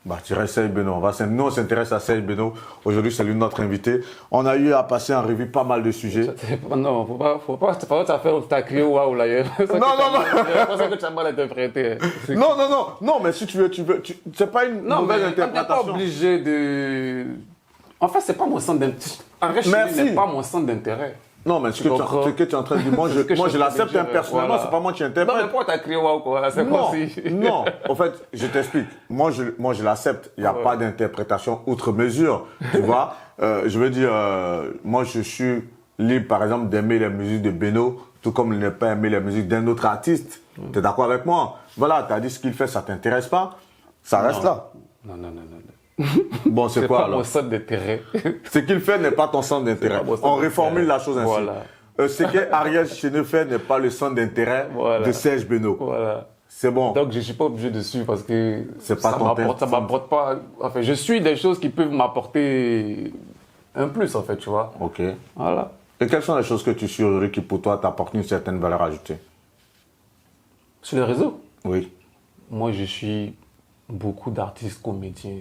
S1: Bah, tu restes Serge Beno. Nous, on s'intéresse à Serge Beno. Aujourd'hui, c'est lui notre invité. On a eu à passer en revue pas mal de sujets.
S3: Non, faut pas faire ta crié waouh là.
S1: Non.
S3: C'est ça que tu as mal interprété.
S1: Non, mais si tu veux, c'est pas une mauvaise interprétation.
S3: On n'est pas obligé de. En fait, c'est pas mon centre d'intérêt. En vrai, ce n'est pas mon centre d'intérêt.
S1: Non, mais ce que tu es en train de dire, moi je l'accepte personnellement, voilà. C'est pas moi qui interprète.
S3: Non, mais pourquoi t'as crié waouh quoi? C'est quoi si...
S1: Non, en fait, je t'explique. Moi je l'accepte. Il n'y a pas d'interprétation outre mesure. Tu vois, je veux dire, moi je suis libre, par exemple, d'aimer les musiques de Beno, tout comme il n'est pas aimer les musiques d'un autre artiste. Tu es d'accord avec moi? Voilà, tu as dit ce qu'il fait, ça t'intéresse pas, ça reste là.
S3: Non.
S1: Bon, c'est quoi alors?
S3: C'est pas mon centre d'intérêt.
S1: Ce qu'il fait n'est pas ton centre d'intérêt. On reformule la chose ainsi.
S3: Voilà.
S1: Ce qu'Ariel Chéné fait n'est pas le centre d'intérêt de Serge Beno.
S3: Voilà.
S1: C'est bon.
S3: Donc je ne suis pas obligé de suivre parce que
S1: ça
S3: m'apporte pas. Enfin, je suis des choses qui peuvent m'apporter un plus en fait, tu vois.
S1: Ok.
S3: Voilà.
S1: Et quelles sont les choses que tu suis aujourd'hui qui pour toi t'apportent une certaine valeur ajoutée?
S3: Sur les réseaux?
S1: Oui.
S3: Moi, je suis beaucoup d'artistes comédiens.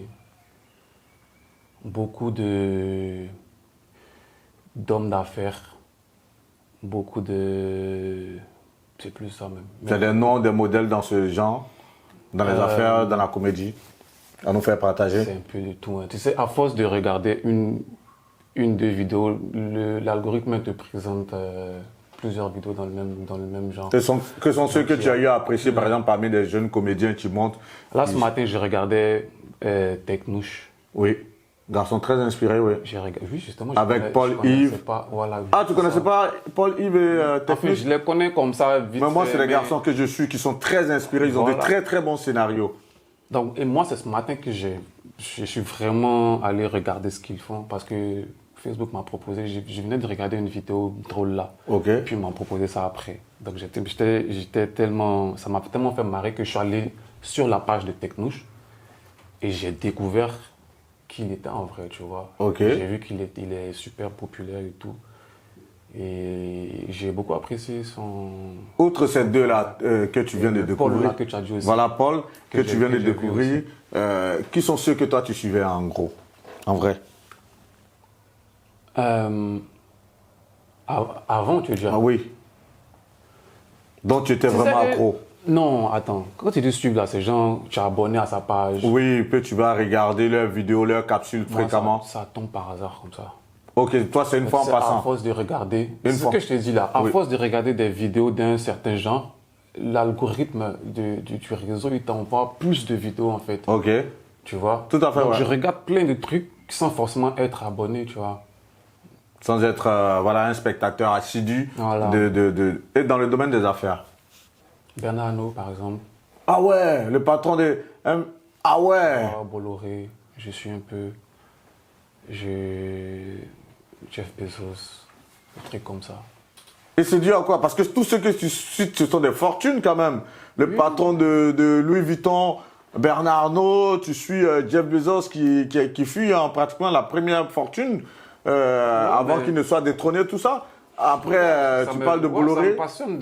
S3: Beaucoup d'hommes d'affaires, beaucoup de... C'est plus ça même.
S1: Tu as des noms, des modèles dans ce genre, dans les affaires, dans la comédie, à nous faire partager?
S3: C'est un peu de tout. Hein. Tu sais, à force de regarder une deux vidéos, l'algorithme te présente plusieurs vidéos dans le même genre.
S1: Que sont ceux que tu as eu à apprécier, par exemple, parmi les jeunes comédiens qui montent?
S3: Là, ce matin, je regardais Technouche.
S1: Oui. Garçon très inspiré, oui.
S3: Oui, justement.
S1: Avec Paul-Yves.
S3: Voilà,
S1: ah, tu ne connaissais pas Paul-Yves et Technouche?
S3: En fait, je les connais comme ça, vite.
S1: Mais moi, c'est les garçons que je suis qui sont très inspirés. Ils ont de très, très bons scénarios.
S3: Donc, et moi, c'est ce matin que je suis vraiment allé regarder ce qu'ils font parce que Facebook m'a proposé. Je venais de regarder une vidéo drôle là.
S1: Ok.
S3: Puis ils m'ont proposé ça après. Donc, j'étais tellement. Ça m'a tellement fait marrer que je suis allé sur la page de Technouche et j'ai découvert qu'il était en vrai, tu vois.
S1: Okay.
S3: J'ai vu qu'il est super populaire et tout. Et j'ai beaucoup apprécié son...
S1: Outre ces deux-là que tu viens de découvrir.
S3: Paul, là, que tu as dit aussi.
S1: Voilà, Paul, que tu viens de découvrir. Qui sont ceux que toi, tu suivais en gros, en vrai?
S3: Avant, tu veux dire?
S1: Ah oui. Donc, tu étais vraiment accro.
S3: Non, attends. Quand tu dis suivre, là, c'est genre, tu es abonné à sa page.
S1: Oui, puis tu vas regarder leurs vidéos, leurs capsules fréquemment.
S3: Ça tombe par hasard comme ça.
S1: Ok, toi, c'est une fois en passant.
S3: À force de regarder, c'est ce que je te dis là, à force de regarder des vidéos d'un certain genre, l'algorithme du réseau, il t'envoie plus de vidéos en fait.
S1: Ok.
S3: Tu vois?
S1: Tout à fait,
S3: donc, je regarde plein de trucs sans forcément être abonné, tu vois.
S1: Sans être un spectateur assidu et dans le domaine des affaires.
S3: Bernard Arnault, par exemple.
S1: Ah ouais, le patron de... Ah ouais.
S3: Bolloré, je suis un peu... Jeff Bezos, des trucs comme ça.
S1: Et c'est dû à quoi? Parce que tous ceux que tu cites, ce sont des fortunes quand même. Le patron de Louis Vuitton, Bernard Arnault, tu suis Jeff Bezos qui fut pratiquement la première fortune avant qu'il ne soit détrôné, tout ça. Après, tu parles de Bolloré.
S3: Ça me passionne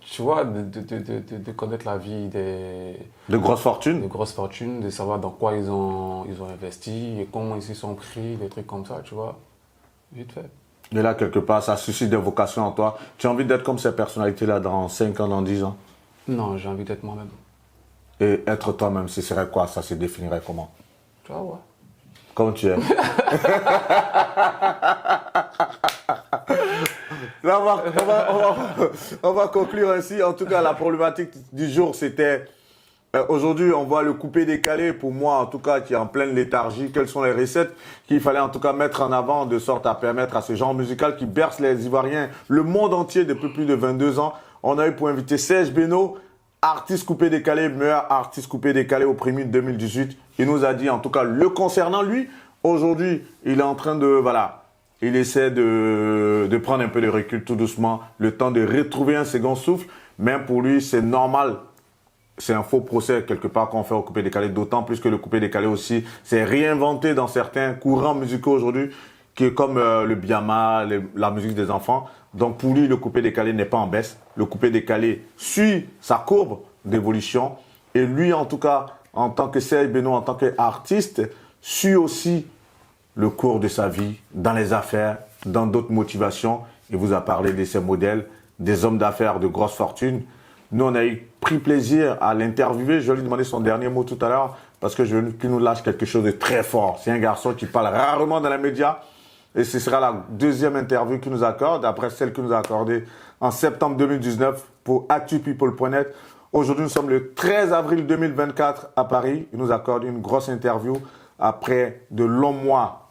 S3: tu vois, de connaître la vie
S1: de grosses fortunes.
S3: De grosses fortunes, de savoir dans quoi ils ont investi et comment ils s'y sont pris, des trucs comme ça, tu vois. Vite fait.
S1: Et là, quelque part, ça suscite des vocations en toi. Tu as envie d'être comme ces personnalités-là dans 5 ans, dans 10 ans?
S3: Non, j'ai envie d'être moi-même. Et
S1: être toi-même, ce serait quoi? Ça se définirait comment?
S3: Tu vois, ouais.
S1: Comme tu es. Là, on va conclure ainsi. En tout cas, la problématique du jour, c'était Aujourd'hui, on voit le coupé décalé, pour moi en tout cas, qui est en pleine léthargie. Quelles sont les recettes qu'il fallait en tout cas mettre en avant de sorte à permettre à ce genre musical qui berce les Ivoiriens, le monde entier depuis plus de 22 ans. On a eu pour inviter Serge Beno, artiste coupé décalé, meilleur artiste coupé décalé au Prix 2018. Il nous a dit en tout cas le concernant lui. Aujourd'hui, il est en train de, voilà, il essaie de prendre un peu de recul tout doucement, le temps de retrouver un second souffle. Mais pour lui, c'est normal. C'est un faux procès quelque part qu'on fait au coupé décalé, d'autant plus que le coupé décalé aussi s'est réinventé dans certains courants musicaux aujourd'hui, qui est comme le biama, la musique des enfants. Donc pour lui, le coupé décalé n'est pas en baisse. Le coupé décalé suit sa courbe d'évolution. Et lui, en tout cas, en tant que Serge Beno, en tant qu'artiste, suit aussi le cours de sa vie dans les affaires, dans d'autres motivations. Il vous a parlé de ses modèles, des hommes d'affaires de grosse fortune. Nous, on a pris plaisir à l'interviewer. Je lui ai demandé son dernier mot tout à l'heure parce que je veux qu'il nous lâche quelque chose de très fort. C'est un garçon qui parle rarement dans les médias et ce sera la deuxième interview qu'il nous accorde après celle qu'il nous a accordée en septembre 2019 pour actupeople.net. Aujourd'hui, nous sommes le 13 avril 2024 à Paris. Il nous accorde une grosse interview après de longs mois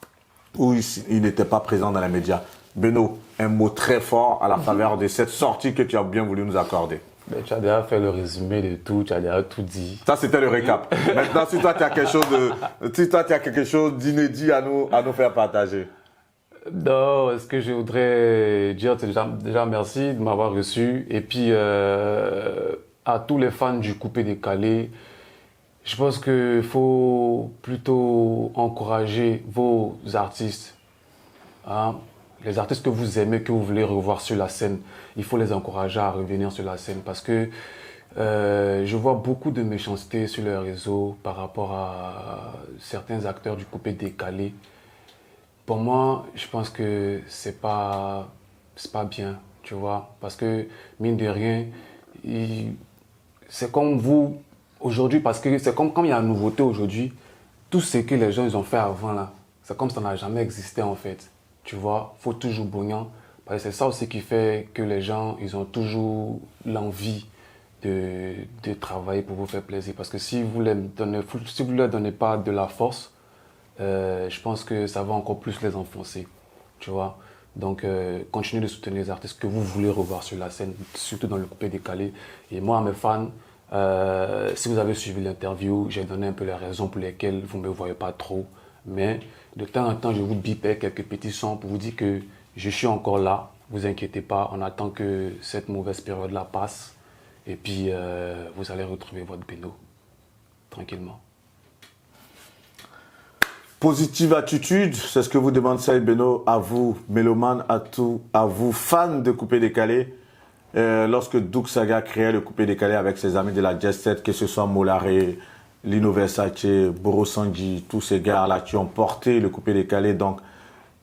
S1: où il n'était pas présent dans les médias. Beno, un mot très fort à la faveur de cette sortie que tu as bien voulu nous accorder.
S3: Mais tu as déjà fait le résumé de tout, tu as déjà tout dit.
S1: Ça, c'était le récap. Maintenant, si toi, tu as quelque chose d'inédit à nous faire partager.
S3: Non, ce que je voudrais dire, c'est déjà merci de m'avoir reçu. Et puis, à tous les fans du coupé décalé, je pense qu'il faut plutôt encourager vos artistes. Hein? Les artistes que vous aimez, que vous voulez revoir sur la scène, il faut les encourager à revenir sur la scène parce que je vois beaucoup de méchanceté sur les réseaux par rapport à certains acteurs du coupé décalé. Pour moi, je pense que c'est pas bien, tu vois, parce que mine de rien, c'est comme vous aujourd'hui, parce que c'est comme quand il y a une nouveauté aujourd'hui, tout ce que les gens ils ont fait avant là, c'est comme ça n'a jamais existé en fait. Tu vois, il faut toujours bouillant. C'est ça aussi qui fait que les gens, ils ont toujours l'envie de travailler pour vous faire plaisir. Parce que si vous ne leur donnez pas de la force, je pense que ça va encore plus les enfoncer. Tu vois. Donc, continuez de soutenir les artistes que vous voulez revoir sur la scène, surtout dans le coupé décalé. Et moi, à mes fans, si vous avez suivi l'interview, j'ai donné un peu les raisons pour lesquelles vous ne me voyez pas trop. Mais de temps en temps, je vous bipais quelques petits sons pour vous dire que je suis encore là. Vous inquiétez pas, on attend que cette mauvaise période-là passe. Et puis, vous allez retrouver votre Beno, tranquillement.
S1: Positive attitude, c'est ce que vous demande Serge Beno, à vous, mélomanes, à vous, fans de coupé décalé. Lorsque Doug Saga créait le coupé décalé avec ses amis de la Jet Set, que ce soit Molaré, Lino Versace, Boro Sanji, tous ces gars-là qui ont porté le coupé décalé donc,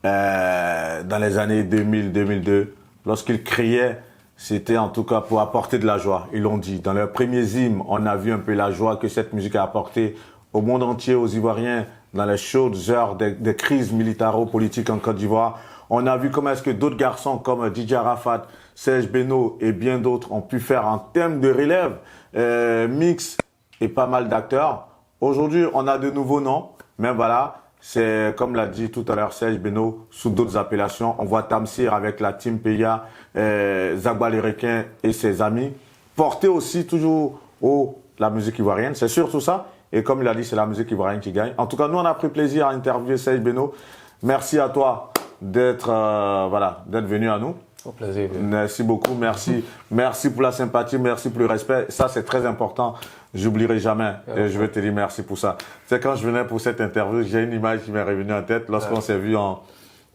S1: dans les années 2000-2002. Lorsqu'ils criaient, c'était en tout cas pour apporter de la joie. Ils l'ont dit. Dans leurs premiers hymnes, on a vu un peu la joie que cette musique a apporté au monde entier, aux Ivoiriens, dans les chaudes heures des crises militaro-politiques en Côte d'Ivoire. On a vu comment est-ce que d'autres garçons comme DJ Arafat, Serge Beno et bien d'autres ont pu faire en termes de relève, mix, et pas mal d'acteurs. Aujourd'hui, on a de nouveaux noms, mais voilà, c'est comme l'a dit tout à l'heure Serge Beno, sous d'autres appellations. On voit Tamsir avec la Team Peya, Zagba les Requins et ses amis, porter aussi toujours la musique ivoirienne, c'est surtout ça. Et comme il a dit, c'est la musique ivoirienne qui gagne. En tout cas, nous, on a pris plaisir à interviewer Serge Beno. Merci à toi d'être venu à nous.
S3: Au plaisir.
S1: Merci beaucoup, merci. Merci pour la sympathie, merci pour le respect. Ça, c'est très important. J'oublierai jamais. Et je veux te dire merci pour ça. C'est quand je venais pour cette interview, j'ai une image qui m'est revenue en tête lorsqu'on s'est vu en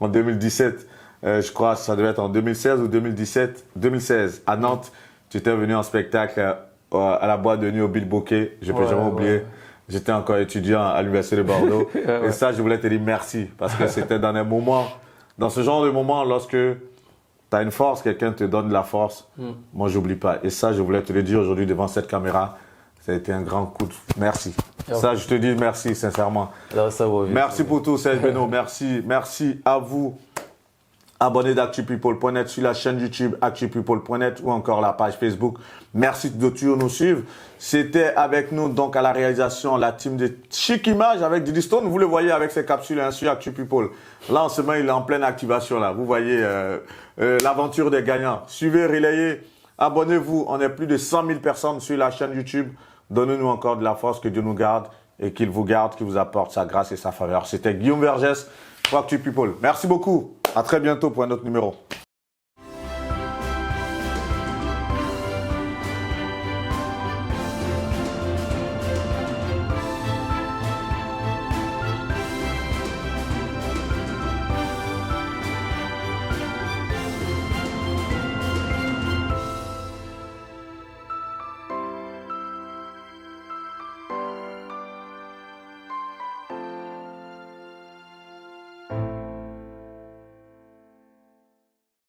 S1: 2017. Je crois que ça devait être en 2016 ou 2017. 2016, à Nantes. Tu étais venu en spectacle à la boîte de nuit au Bilboquet. Je ne peux jamais oublier. J'étais encore étudiant à l'Université de Bordeaux. Et ça, je voulais te dire merci. Parce que c'était dans un moment, dans ce genre de moment, lorsque tu as une force, quelqu'un te donne de la force. Moi, j'oublie pas. Et ça, je voulais te le dire aujourd'hui devant cette caméra. Ça a été un grand coup de... Merci. Ça, je te dis merci, sincèrement.
S3: Alors, ça va vite,
S1: merci pour tout, Serge Beno. Merci. Merci à vous, abonnés d'actupeople.net, sur la chaîne YouTube actupeople.net ou encore la page Facebook. Merci de toujours nous suivre. C'était avec nous donc à la réalisation la team de Chic Image avec Diddy Stone. Vous le voyez avec ses capsules sur ActuPeople. Là en ce moment il est en pleine activation là. Vous voyez l'aventure des gagnants. Suivez, relayez, abonnez-vous. On est plus de 100 000 personnes sur la chaîne YouTube. Donnez-nous encore de la force, que Dieu nous garde et qu'il vous garde, qu'il vous apporte sa grâce et sa faveur. C'était Guillaume Vergès pour ActuPeople. Merci beaucoup. À très bientôt pour un autre numéro.